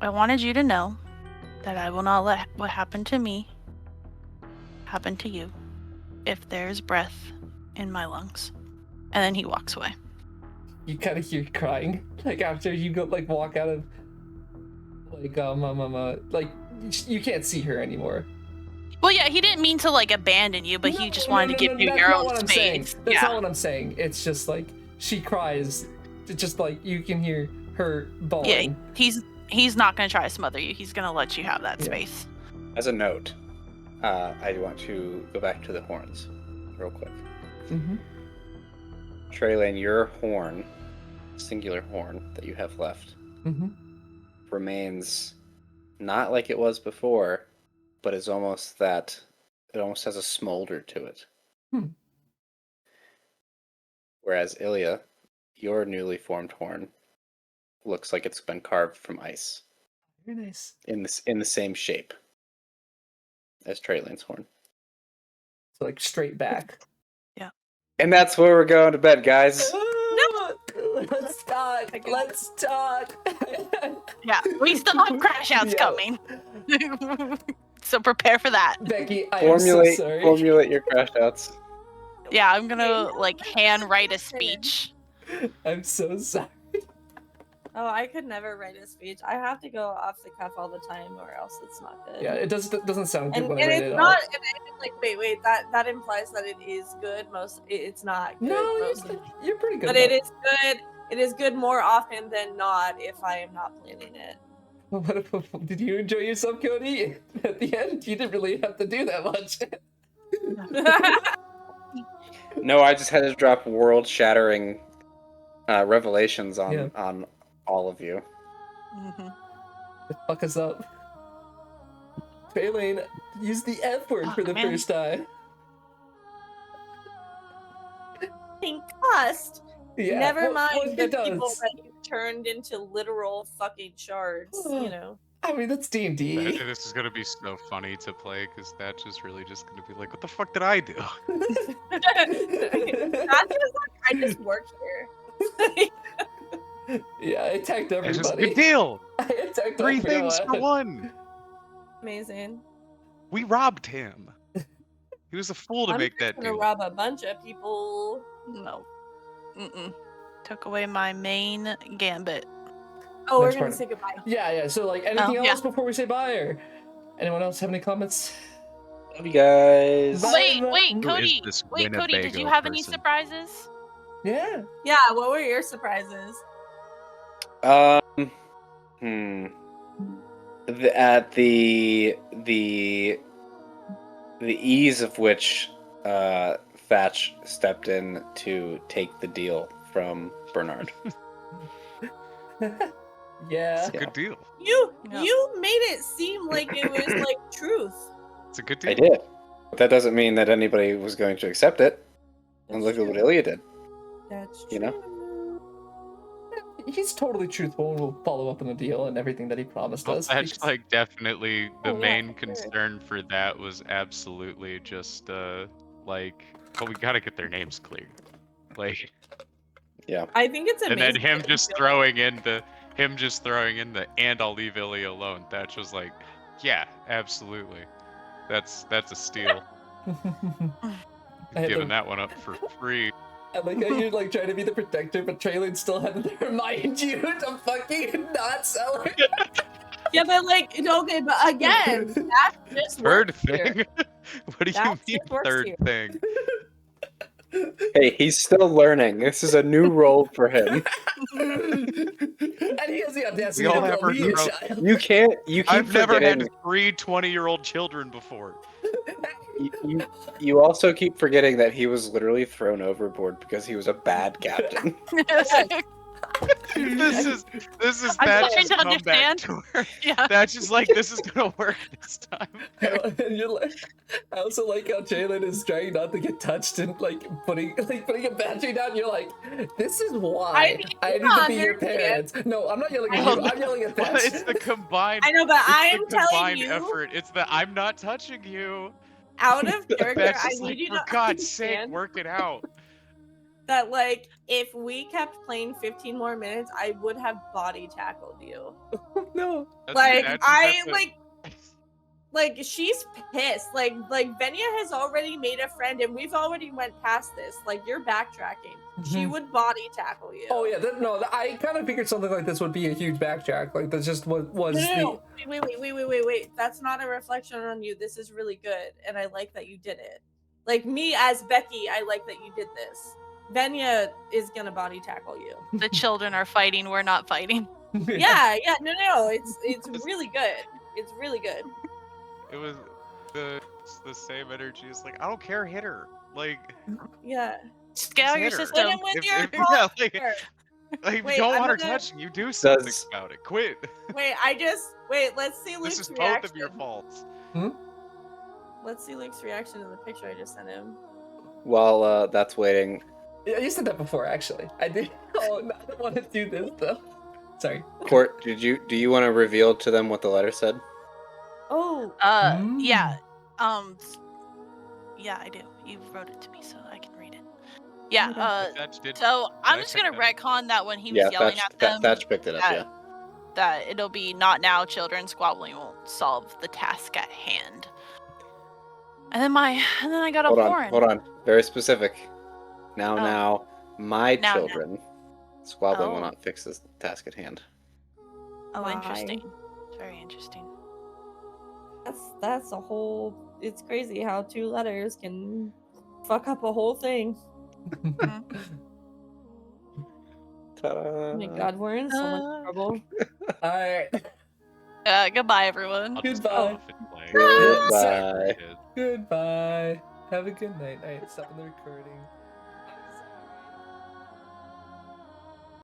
I wanted you to know that I will not let what happened to me happen to you if there's breath in my lungs. And then he walks away. You kind of hear crying, after you go, walk out of, you can't see her anymore. Well, yeah, he didn't mean to, abandon you, but he just wanted to give you your own space. That's not what I'm saying. It's just, she cries. It's just, you can hear her bawling. Yeah, he's not going to try to smother you. He's going to let you have that space. As a note, I want to go back to the horns real quick. Mm-hmm. Traylane, your horn, singular horn that you have left, remains not like it was before, but is almost that it almost has a smolder to it. Whereas Ilya, your newly formed horn, looks like it's been carved from ice. Very nice. In the same shape as Traylane's horn. So like straight back. Yeah. And that's where we're going to bed, guys. Let's talk. Let's talk. Yeah, we still have crash outs coming. So prepare for that. Becky, I am so sorry. Formulate your crash outs. Yeah, I'm gonna like hand write a speech. I'm so sorry. Oh, I could never write a speech. I have to go off the cuff all the time, or else it's not good. Yeah, it doesn't sound good And, when and I read it's it not. out. And like, wait. That implies that it is good. It's not good. No, most of the you're pretty good. But it is good. It is good more often than not if I am not planning it. Did you enjoy yourself, Cody? At the end, you didn't really have to do that much. No, I just had to drop world-shattering revelations on all of you. Fuck us up. Traylane, use the F word for the first time. Concussed. Yeah. Never mind the it people does. that you turned into literal fucking shards. You know. I mean, that's D&D. Imagine this is gonna be so funny to play because Thatch is really just gonna be like, "What the fuck did I do?" Not just like I just work here. Yeah, I attacked everybody. It's just a good deal. I attacked 3 things everyone. for one. Amazing. We robbed him. He was a fool to make that I'm gonna deal. rob a bunch of people. No. Took away my main gambit. Oh, we're Next gonna part. say goodbye. Yeah. So, like, anything else before we say bye, or anyone else have any comments? Love you guys. Wait, Who Cody. is this Wait, Cody. Did you Winnebago have any person? surprises? Yeah. Yeah. What were your surprises? At the ease of which Thatch stepped in to take the deal from Bernard. Yeah. It's a good deal. You made it seem like it was like truth. It's a good deal. I did. But that doesn't mean that anybody was going to accept it. And look at what Ilya did. That's true. You know? He's totally truthful and will follow up on the deal and everything that he promised us. That's like definitely the Oh, yeah, main for sure. concern for that was absolutely just like, well, we gotta get their names cleared. Like, Yeah. I think it's amazing. and then him that just you throwing in the and I'll leave Ilya alone. That's just like, yeah, absolutely. That's a steal. Giving that one up for free. I like how you're like trying to be the protector, but Traylon still had to remind you to fucking not sell it. Yeah, but like, okay, but again, that just Third works here. thing? What do you That mean just works third here. thing? Hey, he's still learning. This is a new role for him. And he has the audacity We all to have call our me a heroes. child. You keep I've never forgetting. had 3 20-year-old children before. You also keep forgetting that he was literally thrown overboard because he was a bad captain. This is I'm Thatch's trying to comeback understand. tour. Yeah. Thatch is like, this is gonna work this time. And you're like, I also like how Jalen is trying not to get touched and like putting a battery down. You're like, this is why I need to be your parents. No, I'm not yelling at you. I'm yelling at Well, that. it's the combined. I know, but I it's am the telling combined you, effort. It's the I'm not touching you. out of character, That's I just need like, you for to God's sake, understand work it out. that, like, if we kept playing 15 more minutes, I would have body tackled you. No. Like she's pissed. Like Venya has already made a friend, and we've already went past this. Like, you're backtracking. She would body tackle you. Oh yeah, I kind of figured something like this would be a huge backtrack. Like that's just what was No. Wait. That's not a reflection on you. This is really good, and I like that you did it. Like, me as Becky, I like that you did this. Venya is gonna body tackle you. The children are fighting. We're not fighting. Yeah. No. It's really good. It's really good. It was the It's the same energy. It's like, I don't care, hit her. Like, Yeah. Just get out your hit her. Hit system. him with If, your if, yeah, like, collar. if you Wait, don't I'm want her gonna- touching you, do something Does- about it. Quit. Wait, let's see Luke's This is reaction. both of your faults. Let's see Luke's reaction to the picture I just sent him. While that's waiting, Yeah, you said that before, actually. I did. Oh, no, I don't want to do this though. Sorry. Court, do you want to reveal to them what the letter said? Oh, Yeah. Yeah, I do. You wrote it to me, so I can read it. Yeah. Thatch did. So I'm I just check gonna that? retcon that when he was yelling at them. Thatch picked it up. that- Yeah. That it'll be not now. Children squabbling won't solve the task at hand. And then I got a horn. Hold on. Very specific. Now, my Now. children. Squabbling will Oh. not fix this task at hand. Oh, Why? interesting. Very interesting. that's a whole. It's crazy how 2 letters can fuck up a whole thing. Ta-da. Oh my god, we're in so much trouble. All right. Goodbye, everyone. I'll just Goodbye. go off and play. Goodbye. Goodbye. Have a good night. All right, stopping the recording.